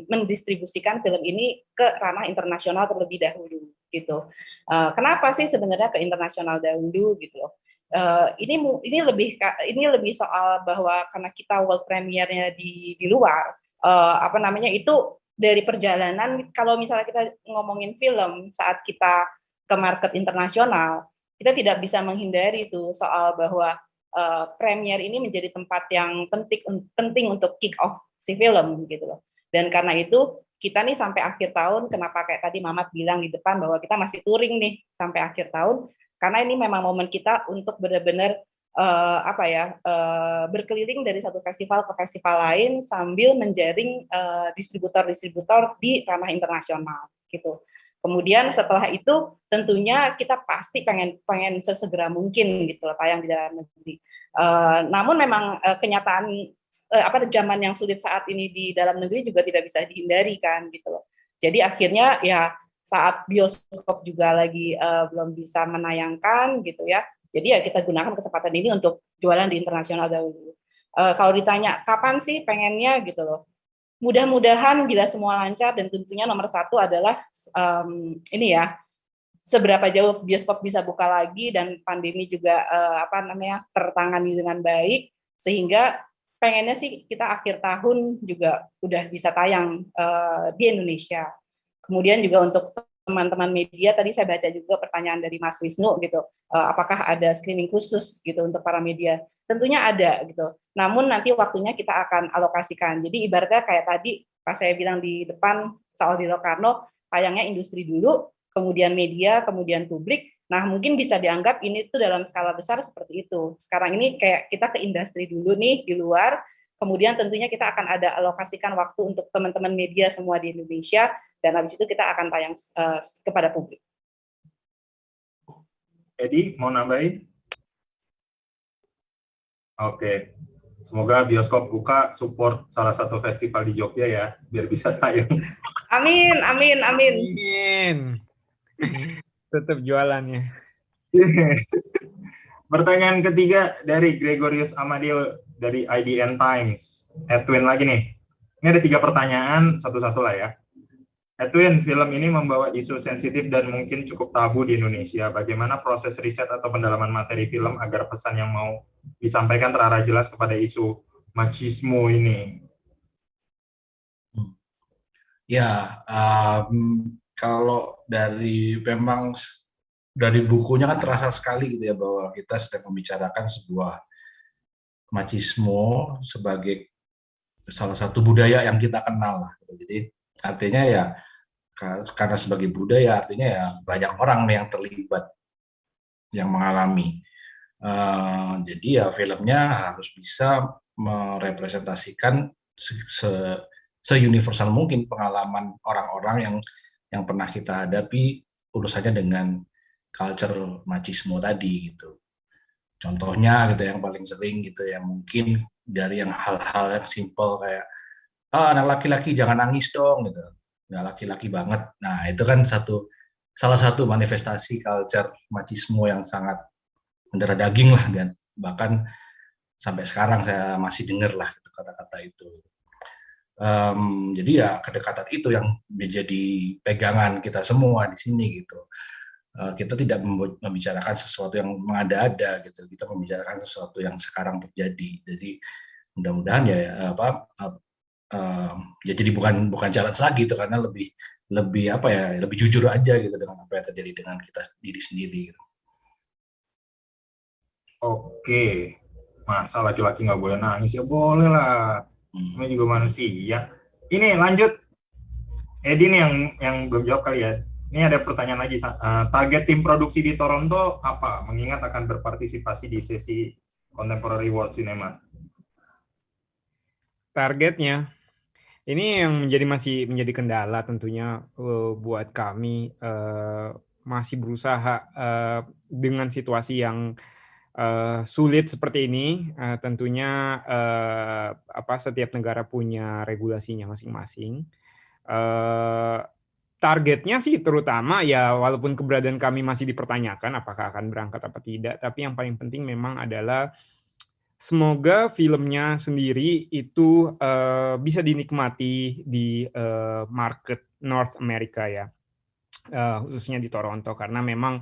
mendistribusikan film ini ke ranah internasional terlebih dahulu gitu. Kenapa sih sebenarnya ke internasional dahulu gitu loh? Ini lebih soal bahwa karena kita world premiere-nya di luar apa namanya itu dari perjalanan. Kalau misalnya kita ngomongin film saat kita ke market internasional, kita tidak bisa menghindari itu soal bahwa premiere ini menjadi tempat yang penting untuk kick off si film gitu loh. Dan karena itu kita nih sampai akhir tahun, kenapa kayak tadi Mamat bilang di depan bahwa kita masih touring nih sampai akhir tahun, karena ini memang momen kita untuk benar-benar berkeliling dari satu festival ke festival lain sambil menjaring distributor-distributor di ranah internasional gitu. Kemudian setelah itu tentunya kita pasti pengen sesegera mungkin gitu loh tayang di dalam negeri. Namun memang kenyataan zaman yang sulit saat ini di dalam negeri juga tidak bisa dihindari kan gitu loh. Jadi akhirnya ya saat bioskop juga lagi belum bisa menayangkan gitu ya. Jadi ya kita gunakan kesempatan ini untuk jualan di internasional dahulu. Kalau ditanya kapan sih pengennya gitu loh. Mudah-mudahan bila semua lancar dan tentunya nomor satu adalah ini ya seberapa jauh bioskop bisa buka lagi dan pandemi juga tertangani dengan baik sehingga pengennya sih kita akhir tahun juga udah bisa tayang di Indonesia. Kemudian juga untuk teman-teman media, tadi saya baca juga pertanyaan dari Mas Wisnu gitu, apakah ada screening khusus gitu untuk para media? Tentunya ada gitu. Namun nanti waktunya kita akan alokasikan. Jadi ibaratnya kayak tadi pas saya bilang di depan soal di Locarno, tayangnya industri dulu, kemudian media, kemudian publik. Nah mungkin bisa dianggap ini tuh dalam skala besar seperti itu. Sekarang ini kayak kita ke industri dulu nih di luar. Kemudian tentunya kita akan ada alokasikan waktu untuk teman-teman media semua di Indonesia, dan habis itu kita akan tayang kepada publik. Edi, mau nambahin? Oke, semoga bioskop buka support salah satu festival di Jogja ya, biar bisa tayang. Amin, amin, amin. Amin. Tetap jualannya. Pertanyaan ketiga dari Gregorius Amadeo dari IDN Times. Edwin lagi nih. Ini ada 3 pertanyaan, satu-satu lah ya. Edwin, film ini membawa isu sensitif dan mungkin cukup tabu di Indonesia. Bagaimana proses riset atau pendalaman materi film agar pesan yang mau disampaikan terarah jelas kepada isu machismo ini? Ya, kalau memang dari bukunya kan terasa sekali gitu ya bahwa kita sedang membicarakan sebuah machismo sebagai salah satu budaya yang kita kenal lah. Jadi artinya ya karena sebagai budaya artinya ya banyak orang yang terlibat yang mengalami. Jadi ya filmnya harus bisa merepresentasikan se-universal mungkin pengalaman orang-orang yang pernah kita hadapi urusannya dengan culture machismo tadi gitu. Contohnya gitu yang paling sering gitu ya mungkin dari yang hal-hal yang simpel kayak anak laki-laki jangan nangis dong gitu. Nggak laki-laki banget. Nah, itu kan salah satu manifestasi culture machismo yang sangat mendarah daging lah dan bahkan sampai sekarang saya masih dengar lah gitu, kata-kata itu. Jadi ya kedekatan itu yang menjadi pegangan kita semua di sini gitu. Kita tidak membicarakan sesuatu yang mengada-ada gitu, kita membicarakan sesuatu yang sekarang terjadi. Jadi mudah-mudahan ya jadi bukan jalan lagi itu karena lebih jujur aja gitu dengan apa yang terjadi dengan kita diri sendiri. Gitu. Oke, masa laki-laki nggak boleh nangis ya boleh lah. Ini juga manusia. Ini lanjut, Edi nih yang belum jawab kali ya. Ini ada pertanyaan lagi. Target tim produksi di Toronto apa? Mengingat akan berpartisipasi di sesi Contemporary World Cinema. Targetnya, ini yang masih menjadi kendala tentunya buat kami, masih berusaha dengan situasi yang sulit seperti ini. Tentunya setiap negara punya regulasinya masing-masing. Targetnya sih terutama ya, walaupun keberadaan kami masih dipertanyakan apakah akan berangkat apa tidak, tapi yang paling penting memang adalah semoga filmnya sendiri itu bisa dinikmati di market North America ya, khususnya di Toronto, karena memang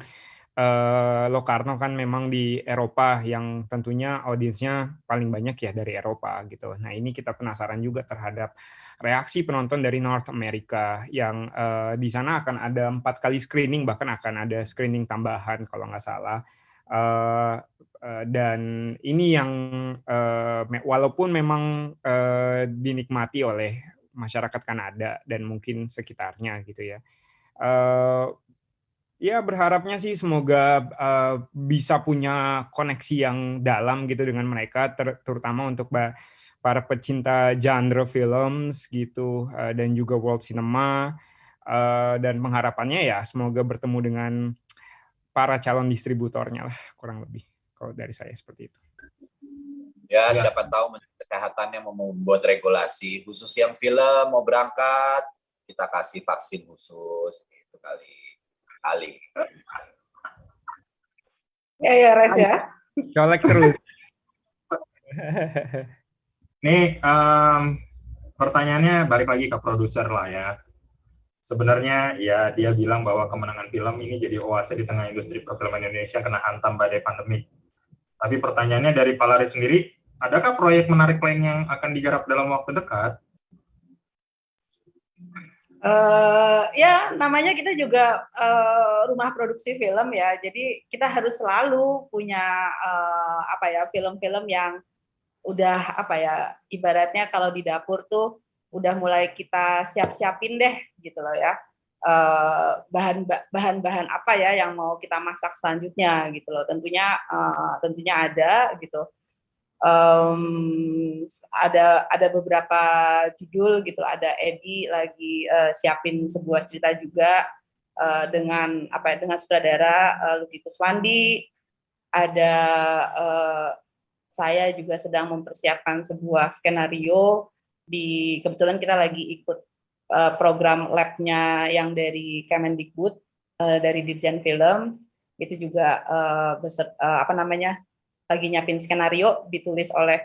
Locarno kan memang di Eropa yang tentunya audiensnya paling banyak ya dari Eropa gitu. Nah ini kita penasaran juga terhadap reaksi penonton dari North America yang di sana akan ada 4 kali screening, bahkan akan ada screening tambahan kalau nggak salah. Dan ini yang walaupun memang dinikmati oleh masyarakat Kanada dan mungkin sekitarnya gitu ya. Ya berharapnya sih semoga bisa punya koneksi yang dalam gitu dengan mereka, terutama untuk para pecinta genre films gitu, dan juga world cinema, dan pengharapannya ya semoga bertemu dengan para calon distributornya lah, kurang lebih kalau dari saya seperti itu. Ya, siapa tahu Menteri Kesehatannya mau membuat regulasi khusus yang film mau berangkat, kita kasih vaksin khusus gitu kali. Ya, Res ya. Colek terus. Nih, pertanyaannya balik lagi ke produser lah ya. Sebenarnya ya dia bilang bahwa kemenangan film ini jadi oase di tengah industri perfilman Indonesia kena hantam badai pandemi. Tapi pertanyaannya dari Palaris sendiri, adakah proyek menarik lain yang akan digarap dalam waktu dekat? Ya namanya kita juga rumah produksi film ya, jadi kita harus selalu punya film-film yang udah ibaratnya kalau di dapur tuh udah mulai kita siap-siapin deh gitu loh ya, bahan-bahan apa ya yang mau kita masak selanjutnya gitu loh, tentunya ada gitu. Ada beberapa judul gitu, ada Edi lagi siapin sebuah cerita juga dengan sutradara Lucky Kuswandi, ada saya juga sedang mempersiapkan sebuah skenario, kebetulan kita lagi ikut program labnya yang dari Kemendikbud, dari Dirjen Film, itu juga lagi nyiapin skenario ditulis oleh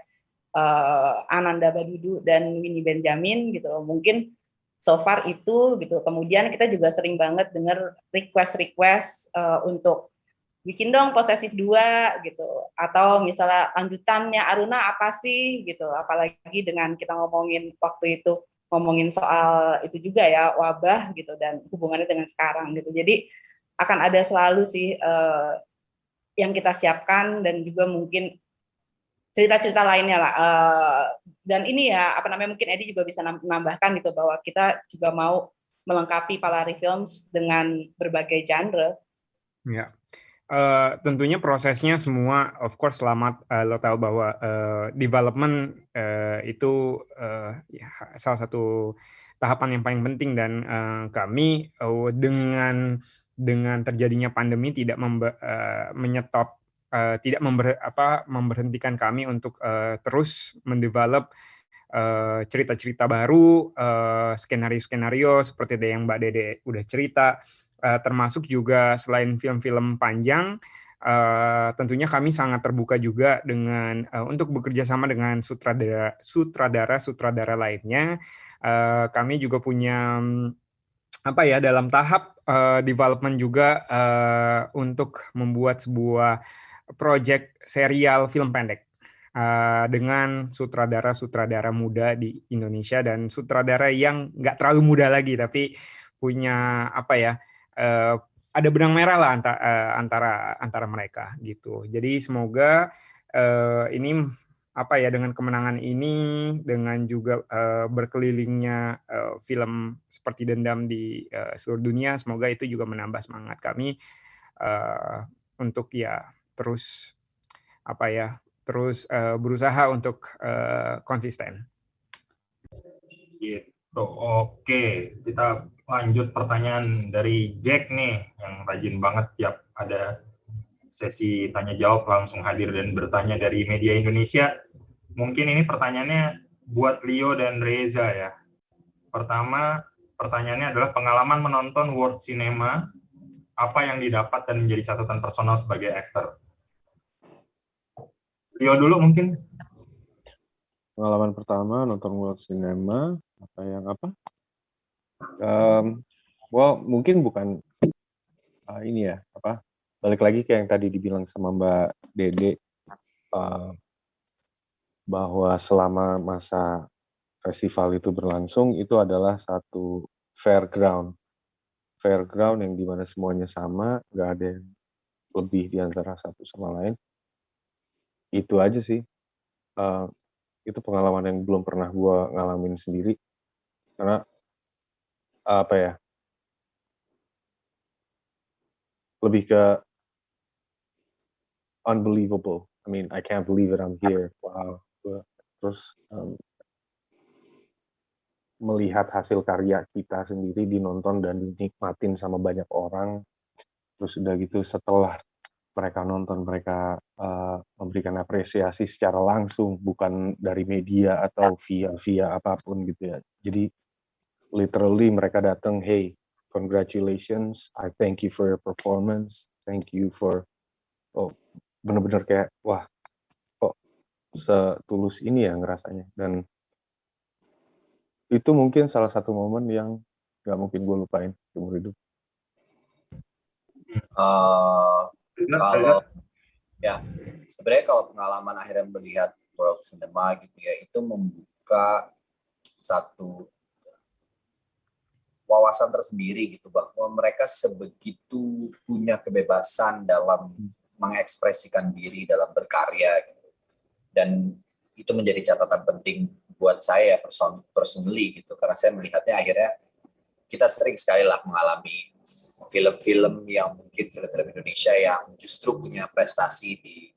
Ananda Badudu dan Winnie Benjamin gitu. Mungkin so far itu gitu. Kemudian kita juga sering banget dengar request untuk bikin dong posesif 2 gitu, atau misalnya lanjutannya Aruna apa sih gitu, apalagi dengan kita ngomongin waktu itu ngomongin soal itu juga ya, wabah gitu, dan hubungannya dengan sekarang gitu. Jadi akan ada selalu sih yang kita siapkan, dan juga mungkin cerita-cerita lainnya lah. Dan ini ya mungkin Edi juga bisa menambahkan gitu, bahwa kita juga mau melengkapi Palari Films dengan berbagai genre. Ya. Tentunya prosesnya semua, of course, selamat. Lo tahu bahwa development itu salah satu tahapan yang paling penting, dan kami dengan terjadinya pandemi tidak menyetop, tidak memberhentikan kami untuk terus mendevelop cerita-cerita baru, skenario-skenario seperti yang Mbak Dede udah cerita. Termasuk juga selain film-film panjang, tentunya kami sangat terbuka juga dengan untuk bekerja sama dengan sutradara lainnya. Kami juga punya dalam tahap development juga untuk membuat sebuah project serial film pendek dengan sutradara muda di Indonesia, dan sutradara yang nggak terlalu muda lagi tapi punya ada benang merah lah antara mereka gitu. Jadi semoga ini dengan kemenangan ini, dengan juga berkelilingnya film seperti Dendam di seluruh dunia, semoga itu juga menambah semangat kami untuk terus berusaha untuk konsisten. Gitu. Oke, kita lanjut pertanyaan dari Jack nih, yang rajin banget tiap ada sesi tanya jawab langsung hadir dan bertanya dari media Indonesia. Mungkin ini pertanyaannya buat Leo dan Reza ya. Pertama, pertanyaannya adalah pengalaman menonton World Cinema, apa yang didapat dan menjadi catatan personal sebagai aktor? Leo dulu mungkin. Pengalaman pertama nonton World Cinema, mungkin bukan balik lagi kayak yang tadi dibilang sama Mbak Dede, bahwa selama masa festival itu berlangsung, itu adalah satu fairground yang dimana semuanya sama, nggak ada yang lebih di antara satu sama lain. Itu aja sih. Itu pengalaman yang belum pernah gue ngalamin sendiri. Karena lebih ke unbelievable. I mean, I can't believe it, I'm here. Wow. Terus melihat hasil karya kita sendiri dinonton dan dinikmatin sama banyak orang. Terus udah gitu setelah mereka nonton, mereka memberikan apresiasi secara langsung, bukan dari media atau via apapun gitu ya. Jadi literally mereka datang, hey, congratulations, I thank you for your performance, thank you for, bener-bener kayak, wah, kok setulus ini ya ngerasanya. Dan itu mungkin salah satu momen yang gak mungkin gue lupain seumur hidup. Kalau sebenarnya kalau pengalaman akhirnya melihat World Cinema gitu ya, itu membuka satu wawasan tersendiri gitu, bahwa mereka sebegitu punya kebebasan dalam mengekspresikan diri dalam berkarya gitu. Dan itu menjadi catatan penting buat saya personally gitu, karena saya melihatnya akhirnya kita sering sekali lah mengalami film-film yang mungkin film-film Indonesia yang justru punya prestasi di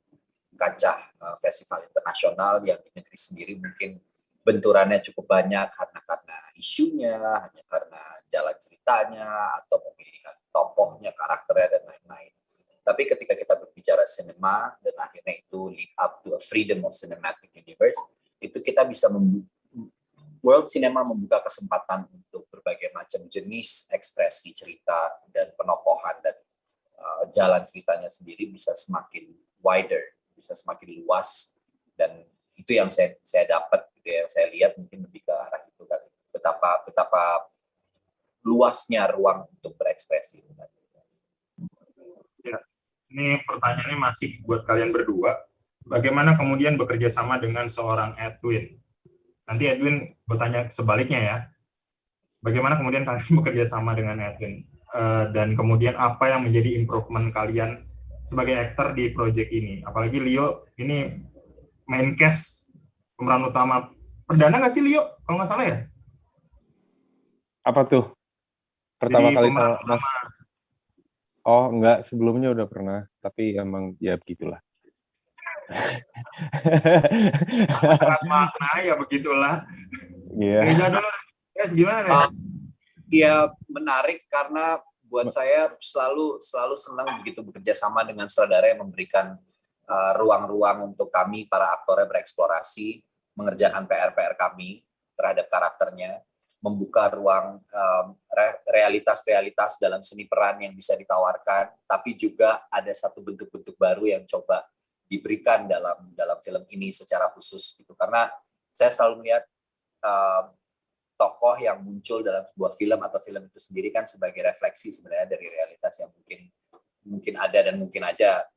kancah festival internasional, yang di negeri sendiri mungkin benturannya cukup banyak karena isunya, hanya karena jalan ceritanya atau pemilihan tokohnya, karakternya dan lain-lain. Tapi ketika kita berbicara sinema dan akhirnya itu lead up to a freedom of cinematic universe, itu kita bisa World Cinema membuka kesempatan untuk berbagai macam jenis ekspresi cerita dan penokohan, dan jalan ceritanya sendiri bisa semakin wider, bisa semakin luas, dan itu yang saya dapat gitu ya, yang saya lihat mungkin lebih ke arah itu kan, betapa luasnya ruang untuk berekspresi. Ya, ini pertanyaannya masih buat kalian berdua. Bagaimana kemudian bekerja sama dengan seorang Edwin? Nanti Edwin bertanya sebaliknya ya. Bagaimana kemudian kalian bekerja sama dengan Edwin? Dan kemudian apa yang menjadi improvement kalian sebagai aktor di project ini? Apalagi Leo ini main cast pemeran utama. Perdana nggak sih Leo? Kalau nggak salah ya? Apa tuh? Pertama Jadi kali sama Mas? Oh, enggak. Sebelumnya udah pernah. Tapi emang ya begitulah. Sangat makna ya begitulah. Iya. Reza dulu, guys, gimana? Iya, menarik karena buat saya selalu senang begitu bekerja sama dengan sutradara yang memberikan ruang-ruang untuk kami para aktornya bereksplorasi, mengerjakan PR-PR kami terhadap karakternya, membuka ruang realitas-realitas dalam seni peran yang bisa ditawarkan, tapi juga ada satu bentuk-bentuk baru yang coba diberikan dalam film ini secara khusus gitu. Karena saya selalu melihat tokoh yang muncul dalam sebuah film atau film itu sendiri kan sebagai refleksi sebenarnya dari realitas yang mungkin ada dan mungkin aja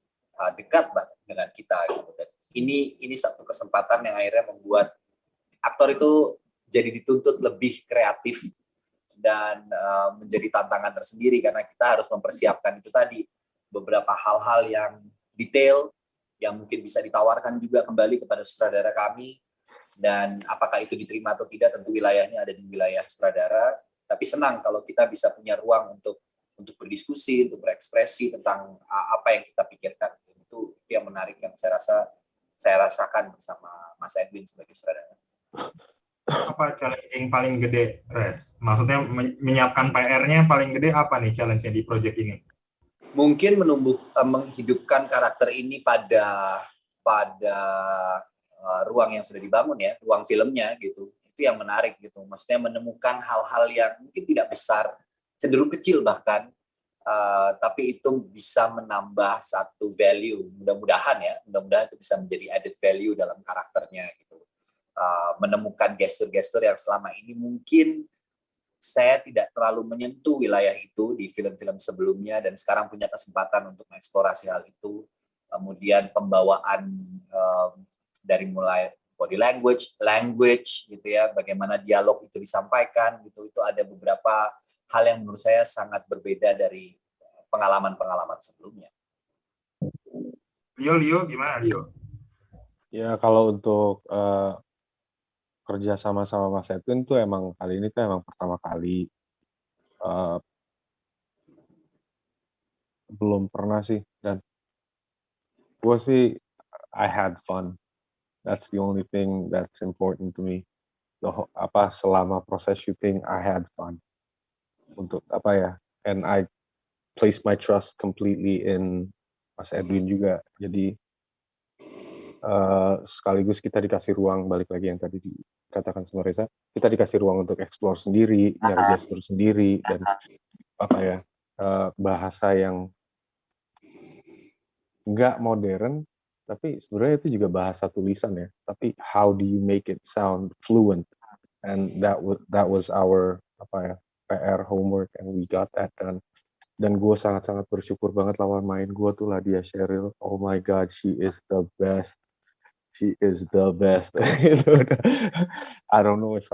dekat banget dengan kita gitu. Dan ini satu kesempatan yang akhirnya membuat aktor itu jadi dituntut lebih kreatif dan menjadi tantangan tersendiri, karena kita harus mempersiapkan itu tadi beberapa hal-hal yang detail yang mungkin bisa ditawarkan juga kembali kepada sutradara kami, dan apakah itu diterima atau tidak tentu wilayahnya ada di wilayah sutradara, tapi senang kalau kita bisa punya ruang untuk berdiskusi, untuk berekspresi tentang apa yang kita pikirkan. Itu yang menarik yang saya rasakan bersama Mas Edwin sebagai sutradara. Apa challenging paling gede, Res? Maksudnya menyiapkan PR-nya paling gede apa nih challenge-nya di project ini? Mungkin menghidupkan karakter ini pada ruang yang sudah dibangun ya, ruang filmnya gitu. Itu yang menarik gitu. Maksudnya menemukan hal-hal yang mungkin tidak besar, cenderung kecil bahkan, tapi itu bisa menambah satu value. Mudah-mudahan itu bisa menjadi added value dalam karakternya gitu. Menemukan gestur-gestur yang selama ini mungkin saya tidak terlalu menyentuh wilayah itu di film-film sebelumnya, dan sekarang punya kesempatan untuk mengeksplorasi hal itu. Kemudian pembawaan dari mulai body language gitu ya, bagaimana dialog itu disampaikan gitu, itu ada beberapa hal yang menurut saya sangat berbeda dari pengalaman-pengalaman sebelumnya. Leo gimana Leo? Ya kalau untuk kerja sama Mas Edwin tuh emang kali ini tuh emang pertama kali, belum pernah sih, dan gue sih I had fun. That's the only thing that's important to me. Selama proses syuting I had fun. Untuk and I place my trust completely in Mas Edwin juga. Jadi sekaligus kita dikasih ruang, balik lagi yang tadi dikatakan sama Reza, kita dikasih ruang untuk explore sendiri, nyari gestur sendiri, dan bahasa yang nggak modern, tapi sebenarnya itu juga bahasa tulisan ya. Tapi how do you make it sound fluent? And that was our PR homework, and we got that done. Dan gue sangat-sangat bersyukur banget lawan main gue tuh Ladia Sheryl. Oh my God, she is the best. She is the best. I don't know if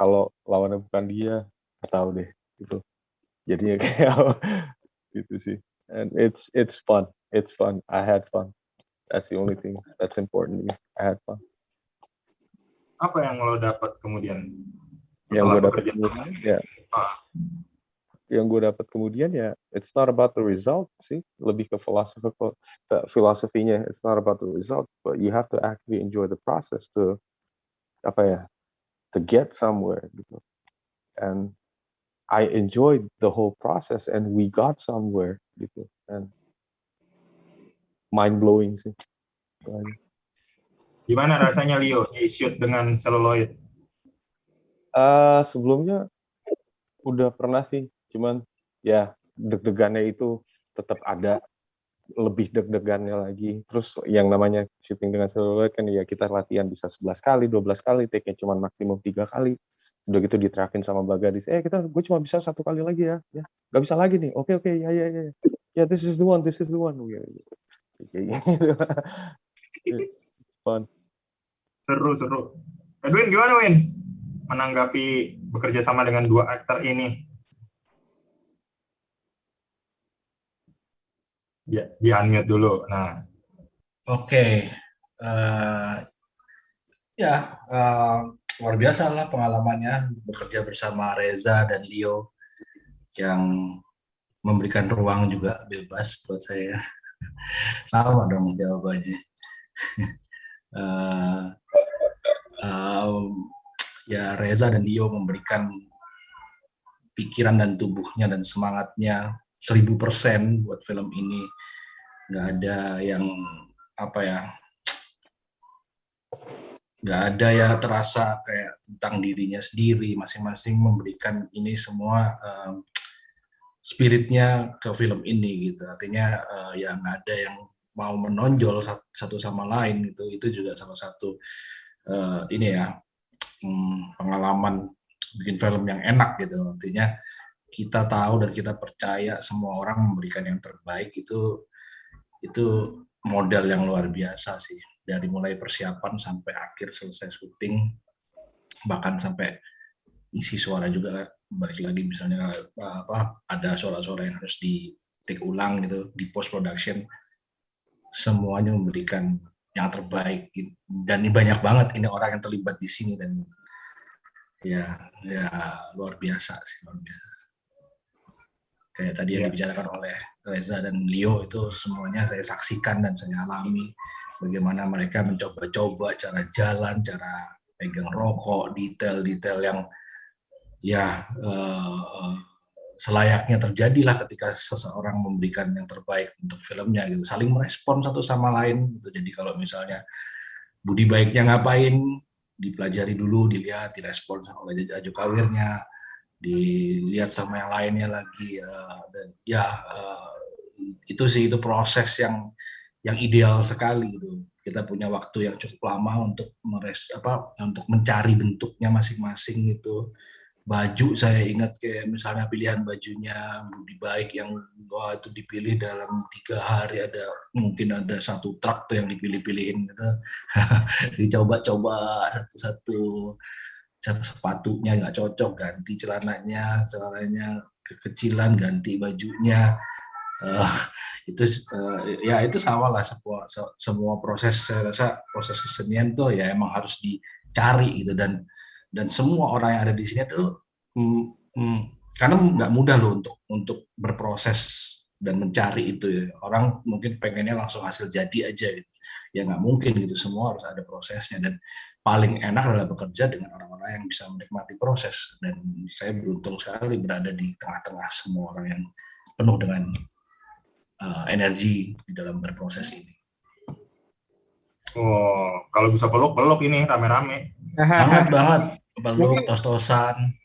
kalau lawannya bukan dia, nggak tahu deh gitu. Jadi kayak gitu sih. And it's fun. It's fun. I had fun. That's the only thing that's important to me. I had fun. Apa yang lo dapat kemudian? Yang gue dapat kemudian ya, it's not about the result sih, lebih ke filosofinya. It's not about the result, but you have to actually enjoy the process to get somewhere gitu. And I enjoyed the whole process, and we got somewhere gitu. And mind blowing sih. Gimana rasanya Leo di shoot dengan seluloid? Sebelumnya udah pernah sih, cuman ya deg-degannya itu tetap ada, lebih deg-degannya lagi. Terus yang namanya syuting dengan seluloid kan ya kita latihan bisa 11 kali, 12 kali, take-nya cuma maksimum 3 kali. Udah gitu diterakin sama Mbak Gadis, gue cuma bisa 1 kali lagi ya, nggak bisa lagi nih, oke, ya this is the one, kayak gitu. It's fun. Seru. Edwin gimana Win? Menanggapi bekerja sama dengan 2 aktor ini? Ya, di-unmute dulu. Nah. Oke. Luar biasa lah pengalamannya bekerja bersama Reza dan Leo yang memberikan ruang juga bebas buat saya. Sama dong jawabannya. Ya Reza dan Leo memberikan pikiran dan tubuhnya dan semangatnya 1000% buat film ini. Nggak ada yang nggak ada ya terasa kayak tentang dirinya sendiri. Masing-masing memberikan ini semua spiritnya ke film ini gitu. Artinya ya nggak ada yang mau menonjol satu sama lain gitu. Itu juga salah satu pengalaman bikin film yang enak gitu. Artinya kita tahu dan kita percaya semua orang memberikan yang terbaik, itu modal yang luar biasa sih. Dari mulai persiapan sampai akhir selesai syuting, bahkan sampai isi suara juga, balik lagi misalnya ada suara-suara yang harus di take ulang gitu di post production, semuanya memberikan yang terbaik, dan ini banyak banget ini orang yang terlibat di sini, dan ya luar biasa sih, luar biasa. Kayak tadi yang dibicarakan oleh Reza dan Leo itu semuanya saya saksikan dan saya alami, bagaimana mereka mencoba-coba cara jalan, cara pegang rokok, detail-detail yang selayaknya terjadilah ketika seseorang memberikan yang terbaik untuk filmnya gitu, saling merespon satu sama lain gitu. Jadi kalau misalnya budi baiknya ngapain, dipelajari dulu, dilihat, direspon oleh Aju Kawirnya, dilihat sama yang lainnya lagi, dan itu sih, itu proses yang ideal sekali gitu. Kita punya waktu yang cukup lama untuk untuk mencari bentuknya masing-masing gitu. Baju saya ingat kayak misalnya pilihan bajunya Budi Baik yang itu dipilih dalam 3 hari, mungkin ada 1 truk tuh yang dipilih-pilihin gitu. Dicoba-coba satu-satu, sepatunya nggak cocok, ganti celananya kekecilan, ganti bajunya. Itu sama lah, semua proses, saya rasa proses kesenian tuh ya emang harus dicari gitu, dan semua orang yang ada di sini tuh karena nggak mudah loh untuk berproses dan mencari itu ya. Orang mungkin pengennya langsung hasil jadi aja gitu. Ya nggak mungkin gitu, semua harus ada prosesnya, dan paling enak adalah bekerja dengan orang-orang yang bisa menikmati proses, dan saya beruntung sekali berada di tengah-tengah semua orang yang penuh dengan energi di dalam berproses ini. Oh, kalau bisa peluk-peluk ini rame-rame. Banget. Peluk, tos-tosan.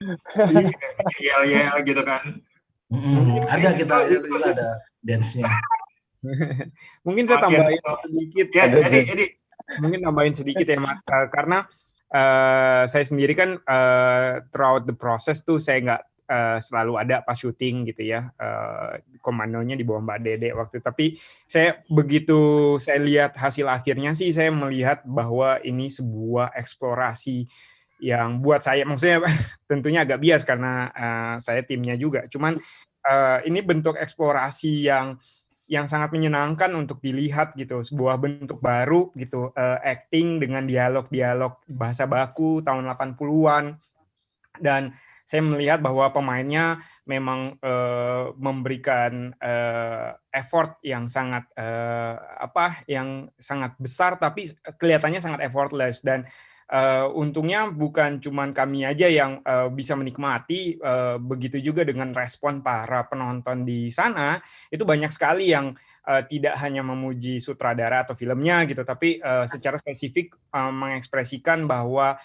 Yel-yel gitu kan. Ada dance-nya. Mungkin saya tambahin sedikit. Ya, Edi. Mungkin tambahin sedikit ya, Mat. Karena saya sendiri kan throughout the process tuh saya nggak selalu ada pas syuting gitu ya, komandonya di bawah Mbak Dede waktu itu. Tapi begitu saya lihat hasil akhirnya sih, saya melihat bahwa ini sebuah eksplorasi yang buat saya, maksudnya tentunya agak bias karena saya timnya juga. Cuman ini bentuk eksplorasi yang sangat menyenangkan untuk dilihat gitu, sebuah bentuk baru gitu, acting dengan dialog-dialog bahasa baku tahun 80-an, dan saya melihat bahwa pemainnya memang memberikan effort yang sangat yang sangat besar, tapi kelihatannya sangat effortless, dan untungnya bukan cuman kami aja yang bisa menikmati, begitu juga dengan respon para penonton di sana. Itu banyak sekali yang tidak hanya memuji sutradara atau filmnya gitu, tapi secara spesifik mengekspresikan bahwa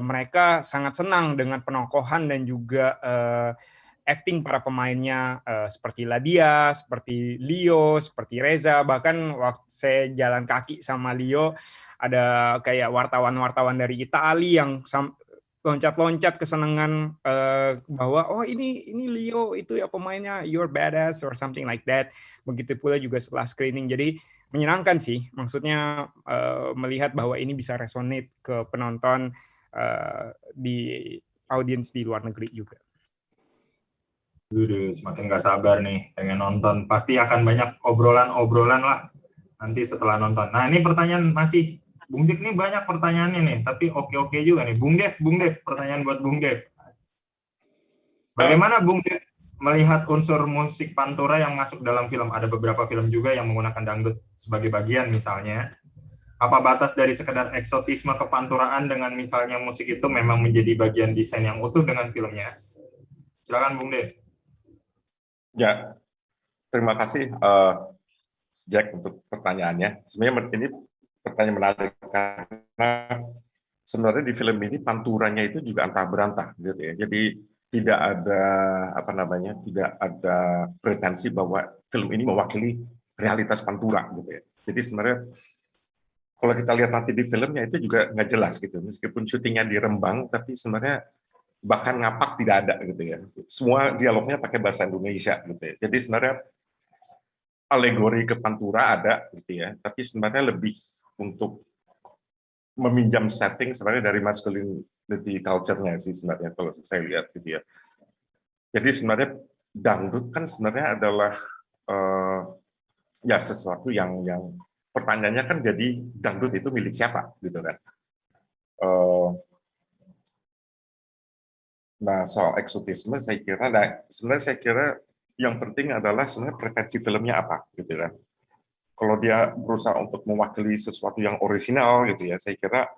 mereka sangat senang dengan penokohan dan juga acting para pemainnya, seperti Ladia, seperti Leo, seperti Reza. Bahkan waktu saya jalan kaki sama Leo, ada kayak wartawan-wartawan dari Itali yang loncat-loncat kesenangan bahwa ini Leo itu ya pemainnya, you're badass or something like that. Begitu pula juga setelah screening. Jadi menyenangkan sih, maksudnya melihat bahwa ini bisa resonate ke penonton di audiens di luar negeri juga. Semakin nggak sabar nih pengen nonton. Pasti akan banyak obrolan-obrolan lah nanti setelah nonton. Nah, ini pertanyaan masih Bung Dev, nih banyak pertanyaannya nih, tapi oke juga nih. Bung Dev, pertanyaan buat Bung Dev. Bagaimana Bung Dev melihat unsur musik pantura yang masuk dalam film? Ada beberapa film juga yang menggunakan dangdut sebagai bagian misalnya. Apa batas dari sekedar eksotisme kepanturaan dengan misalnya musik itu memang menjadi bagian desain yang utuh dengan filmnya? Silakan Bung Dev. Ya, terima kasih Jack untuk pertanyaannya. Sebenarnya ini pertanyaan menarik karena sebenarnya di film ini panturanya itu juga antah berantah gitu ya. Jadi tidak ada pretensi bahwa film ini mewakili realitas pantura gitu ya. Jadi sebenarnya kalau kita lihat nanti di filmnya itu juga nggak jelas gitu. Meskipun syutingnya di Rembang, tapi sebenarnya bahkan ngapak tidak ada gitu ya. Semua dialognya pakai bahasa Indonesia gitu ya. Jadi sebenarnya alegori ke pantura ada gitu ya. Tapi sebenarnya lebih untuk meminjam setting sebenarnya dari masculinity culture-nya sih sebenarnya kalau saya lihat gitu ya. Jadi sebenarnya dangdut kan sebenarnya adalah ya sesuatu yang pertanyaannya kan jadi dangdut itu milik siapa gitu kan. Nah, soal eksotisme sebenarnya saya kira yang penting adalah sebenarnya pretensi filmnya apa gitu kan. Kalau dia berusaha untuk mewakili sesuatu yang orisinal gitu ya, saya kira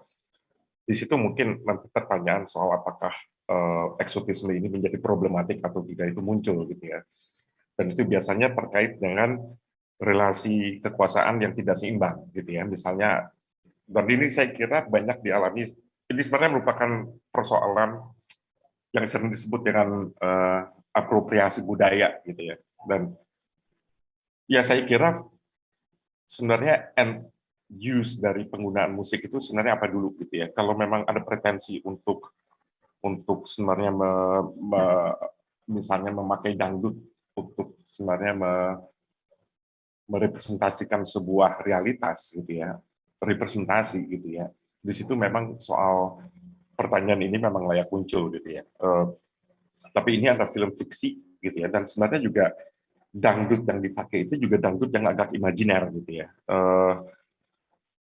di situ mungkin nanti pertanyaan soal apakah eksotisme ini menjadi problematik atau tidak itu muncul gitu ya. Dan itu biasanya terkait dengan relasi kekuasaan yang tidak seimbang gitu ya. Misalnya, dan ini saya kira banyak dialami, ini sebenarnya merupakan persoalan yang sering disebut dengan apropriasi budaya gitu ya. Dan ya saya kira sebenarnya end use dari penggunaan musik itu sebenarnya apa dulu gitu ya. Kalau memang ada pretensi untuk sebenarnya misalnya memakai dangdut untuk sebenarnya merepresentasikan sebuah realitas gitu ya, representasi gitu ya. Di situ memang soal pertanyaan ini memang layak muncul gitu ya. Tapi ini ada film fiksi gitu ya, dan sebenarnya juga dangdut yang dipakai itu juga dangdut yang agak imajiner gitu ya.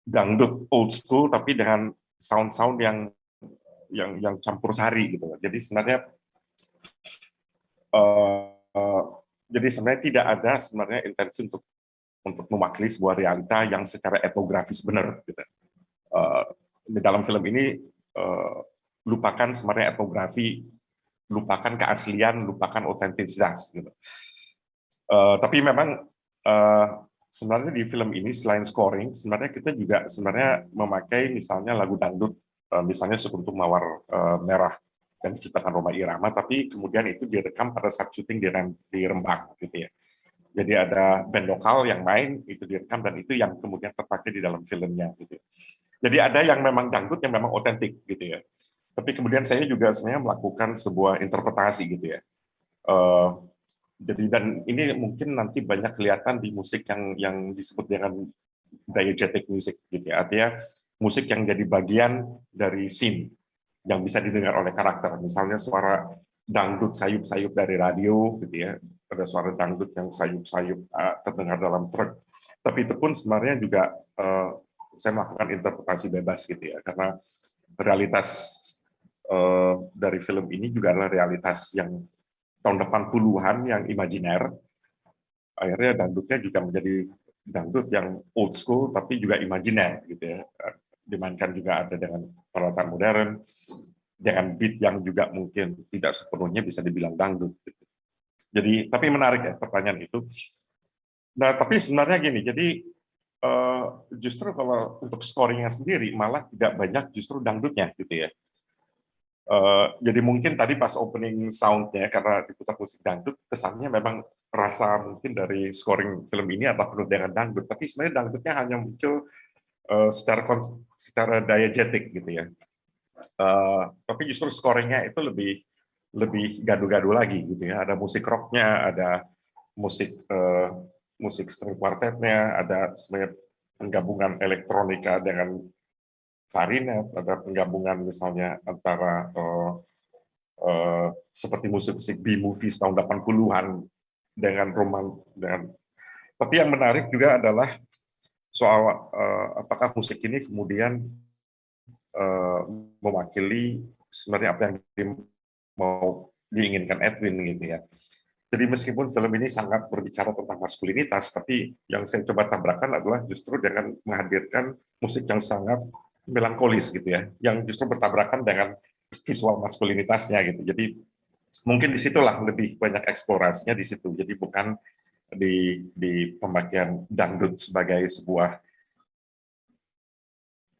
Dangdut old school tapi dengan sound-sound yang campur sari gitu. Jadi sebenarnya tidak ada sebenarnya intensi untuk mewakili sebuah realita yang secara etnografis benar gitu. Di dalam film ini lupakan sebenarnya etnografi, lupakan keaslian, lupakan otentisitas gitu. Tapi memang sebenarnya di film ini selain scoring, sebenarnya kita juga sebenarnya memakai misalnya lagu dangdut, misalnya Sekuntum Mawar Merah yang diciptakan Rhoma Irama, tapi kemudian itu direkam pada saat syuting di Rembang gitu ya. Jadi ada band lokal yang main, itu direkam, dan itu yang kemudian terpakai di dalam filmnya gitu. Jadi ada yang memang dangdut yang memang otentik gitu ya. Tapi kemudian saya juga sebenarnya melakukan sebuah interpretasi gitu ya. Jadi dan ini mungkin nanti banyak kelihatan di musik yang disebut dengan diegetic music gitu ya. Artinya musik yang jadi bagian dari scene yang bisa didengar oleh karakter. Misalnya suara dangdut sayup-sayup dari radio gitu ya. Ada suara dangdut yang sayup-sayup terdengar dalam truk. Tapi itu pun sebenarnya juga saya melakukan interpretasi bebas gitu ya. Karena realitas dari film ini juga adalah realitas yang tahun 80-an yang imajiner. Akhirnya dangdutnya juga menjadi dangdut yang old school tapi juga imajiner gitu ya. Dimainkan juga ada dengan peralatan modern, dengan beat yang juga mungkin tidak sepenuhnya bisa dibilang dangdut gitu. Jadi tapi menarik ya pertanyaan itu. Nah, tapi sebenarnya gini, jadi justru kalau untuk scoringnya sendiri malah tidak banyak justru dangdutnya gitu ya. Jadi mungkin tadi pas opening soundnya karena diputar musik dangdut, kesannya memang rasa mungkin dari scoring film ini adalah penuh dengan dangdut, tapi sebenarnya dangdutnya hanya muncul secara diegetic gitu ya. Tapi justru scoringnya itu lebih gaduh-gaduh lagi gitu ya. Ada musik rocknya, ada musik string quartetnya, ada sebenarnya penggabungan elektronika dengan klarinet, ada penggabungan misalnya antara seperti musik-musik B-movies tahun 80-an dengan tapi yang menarik juga adalah soal apakah musik ini kemudian mewakili sebenarnya apa yang mau diinginkan Edwin gitu ya. Jadi meskipun film ini sangat berbicara tentang maskulinitas, tapi yang saya coba tabrakan adalah justru dengan menghadirkan musik yang sangat melankolis gitu ya, yang justru bertabrakan dengan visual maskulinitasnya gitu. Jadi mungkin disitulah lebih banyak eksplorasinya di situ. Jadi bukan di pemakaian dangdut sebagai sebuah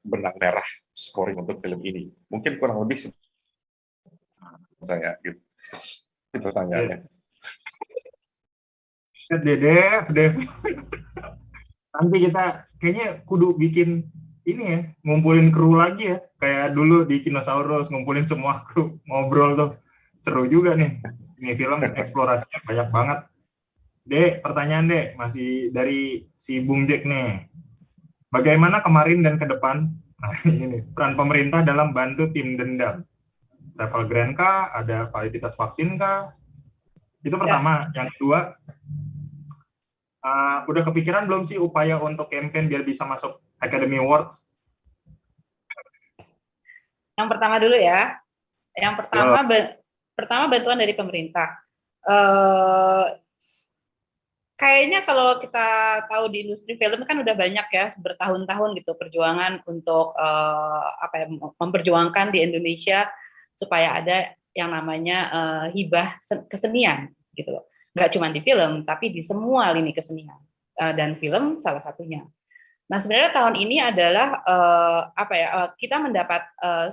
benang merah scoring untuk film ini. Mungkin kurang lebih saya gitu. Itu pertanyaannya. Dede. Nanti kita kayaknya kudu bikin ini ya, ngumpulin kru lagi ya. Kayak dulu di Kinosaurus, ngumpulin semua kru, ngobrol tuh. Seru juga nih. Ini film eksplorasinya banyak banget. Dek, pertanyaan Dek, masih dari si Bung Jack nih. Bagaimana kemarin dan ke depan, nah ini peran pemerintah dalam bantu tim dendam? Travel grant kah? Ada validitas vaksin kah? Itu pertama. Yang kedua, Udah kepikiran belum sih upaya untuk campaign biar bisa masuk Academy Awards? Yang pertama dulu ya. Yang pertama, pertama bantuan dari pemerintah. Kayaknya kalau kita tahu di industri film kan udah banyak ya bertahun-tahun gitu perjuangan untuk memperjuangkan di Indonesia supaya ada yang namanya hibah kesenian gitu loh. Nggak cuma di film tapi di semua lini kesenian dan film salah satunya. Nah sebenarnya tahun ini adalah kita mendapat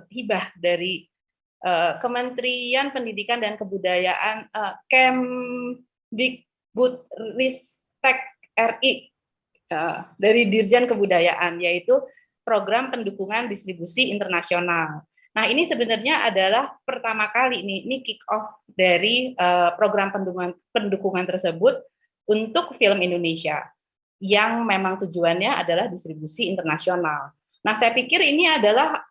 hibah dari Kementerian Pendidikan dan Kebudayaan Kemdikbudristek RI dari Dirjen Kebudayaan, yaitu program pendukungan distribusi internasional. Nah ini sebenarnya adalah pertama kali ini kick off dari program pendukungan tersebut untuk film Indonesia yang memang tujuannya adalah distribusi internasional. Nah saya pikir ini adalah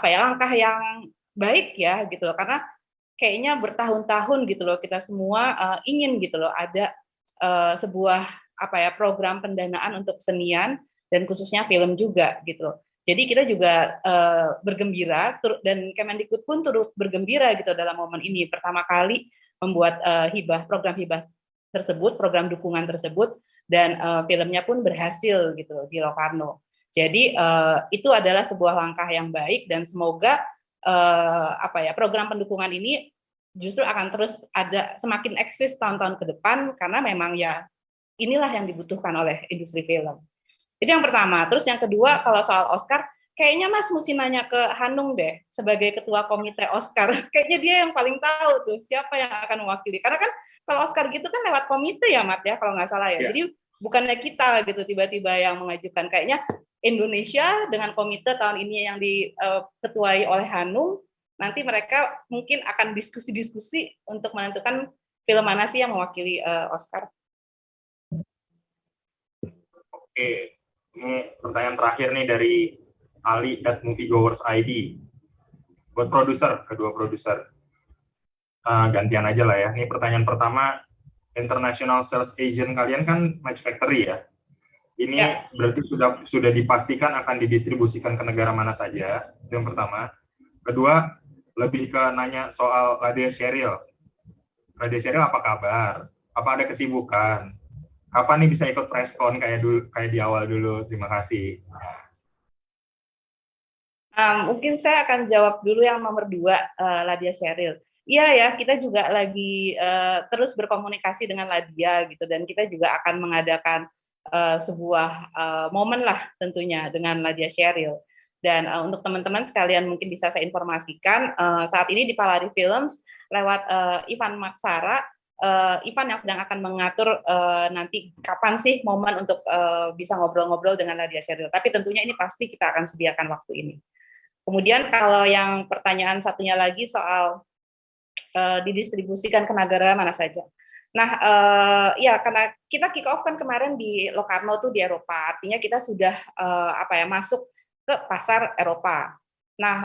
langkah yang baik ya gitu loh, karena kayaknya bertahun-tahun gitu loh kita semua ingin gitu loh ada sebuah program pendanaan untuk kesenian dan khususnya film juga gitu loh. Jadi kita juga bergembira dan Kemendikbud pun turut bergembira gitu dalam momen ini pertama kali membuat program hibah tersebut, program dukungan tersebut, dan filmnya pun berhasil gitu loh di Locarno. Jadi itu adalah sebuah langkah yang baik dan semoga program pendukungan ini justru akan terus ada semakin eksis tahun-tahun ke depan karena memang ya inilah yang dibutuhkan oleh industri film. Itu yang pertama. Terus yang kedua kalau soal Oscar, kayaknya Mas mesti nanya ke Hanung deh sebagai ketua komite Oscar. Kayaknya dia yang paling tahu tuh siapa yang akan mewakili. Karena kan kalau Oscar gitu kan lewat komite ya Mat ya kalau nggak salah ya. Jadi bukannya kita gitu tiba-tiba yang mengajukan. Kayaknya Indonesia dengan komite tahun ini yang diketuai oleh Hanung, nanti mereka mungkin akan diskusi-diskusi untuk menentukan film mana sih yang mewakili Oscar. Oke, ini pertanyaan terakhir nih dari Ali at Moviegoers ID. Buat produser, kedua produser. Gantian aja lah ya. Ini pertanyaan pertama, international sales agent kalian kan Match Factory ya? Ini berarti sudah dipastikan akan didistribusikan ke negara mana saja, itu yang pertama. Kedua, lebih ke nanya soal Ladya Sheryl. Ladya Sheryl apa kabar? Apa ada kesibukan? Kapan nih bisa ikut preskon kayak di awal dulu? Terima kasih. Mungkin saya akan jawab dulu yang nomor 2, Ladya Sheryl. Iya ya, kita juga lagi terus berkomunikasi dengan Ladya gitu, dan kita juga akan mengadakan sebuah momen lah tentunya dengan Ladya Sheryl. Dan untuk teman-teman sekalian mungkin bisa saya informasikan, saat ini di Palari Films lewat Ivan Maksara, Ivan yang sedang akan mengatur nanti kapan sih momen untuk bisa ngobrol-ngobrol dengan Ladya Sheryl. Tapi tentunya ini pasti kita akan sediakan waktu ini. Kemudian kalau yang pertanyaan satunya lagi soal didistribusikan ke negara mana saja. Nah, ya karena kita kick off kan kemarin di Locarno tuh di Eropa, artinya kita sudah masuk ke pasar Eropa. Nah,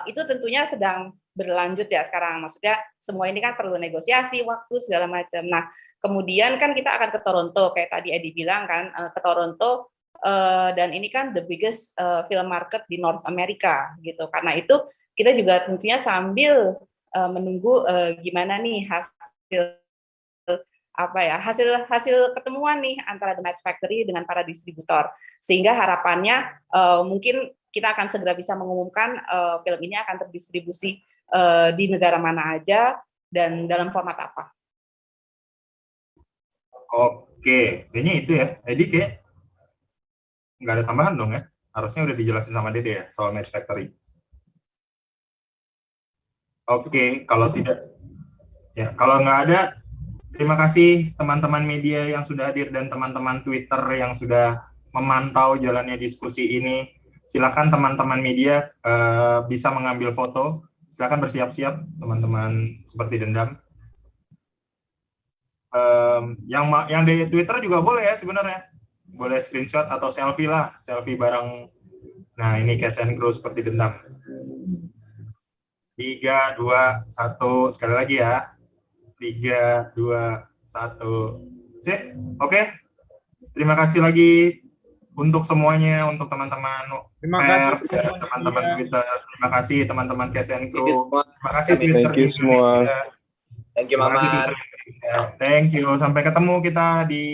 itu tentunya sedang berlanjut ya sekarang. Maksudnya semua ini kan perlu negosiasi, waktu segala macam. Nah, kemudian kan kita akan ke Toronto kayak tadi Edi bilang kan, ke Toronto dan ini kan the biggest film market di North America gitu. Karena itu kita juga tentunya sambil menunggu gimana nih hasil ketemuan nih antara The Match Factory dengan para distributor, sehingga harapannya mungkin kita akan segera bisa mengumumkan film ini akan terdistribusi di negara mana aja dan dalam format apa. Oke, kayaknya itu ya. Edi kayak nggak ada tambahan dong ya? Harusnya udah dijelasin sama Dede ya soal Match Factory. Oke, kalau tidak, ya kalau nggak ada, terima kasih teman-teman media yang sudah hadir dan teman-teman Twitter yang sudah memantau jalannya diskusi ini. Silakan teman-teman media bisa mengambil foto. Silakan bersiap-siap teman-teman seperti Dendam. Yang di Twitter juga boleh ya sebenarnya. Boleh screenshot atau selfie lah, selfie bareng. Nah ini Cash and Crew seperti Dendam. 3, 2, 1, sekali lagi ya. 3, 2, 1. Sip, oke. Terima kasih lagi untuk semuanya, untuk teman-teman Terima kasih pers dan teman-teman teman-teman media. Twitter. Terima kasih teman-teman KSN Thank you Crew. semua. Terima kasih Twitter Thank you semua. Indonesia. Thank you Terima kasih Mamat. Twitter Indonesia. Thank you. Sampai ketemu kita di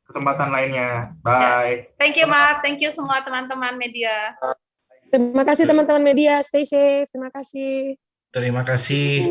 kesempatan lainnya. Bye. Thank you, Mat. Thank you semua teman-teman media. Terima kasih teman-teman media, stay safe. Terima kasih. Terima kasih.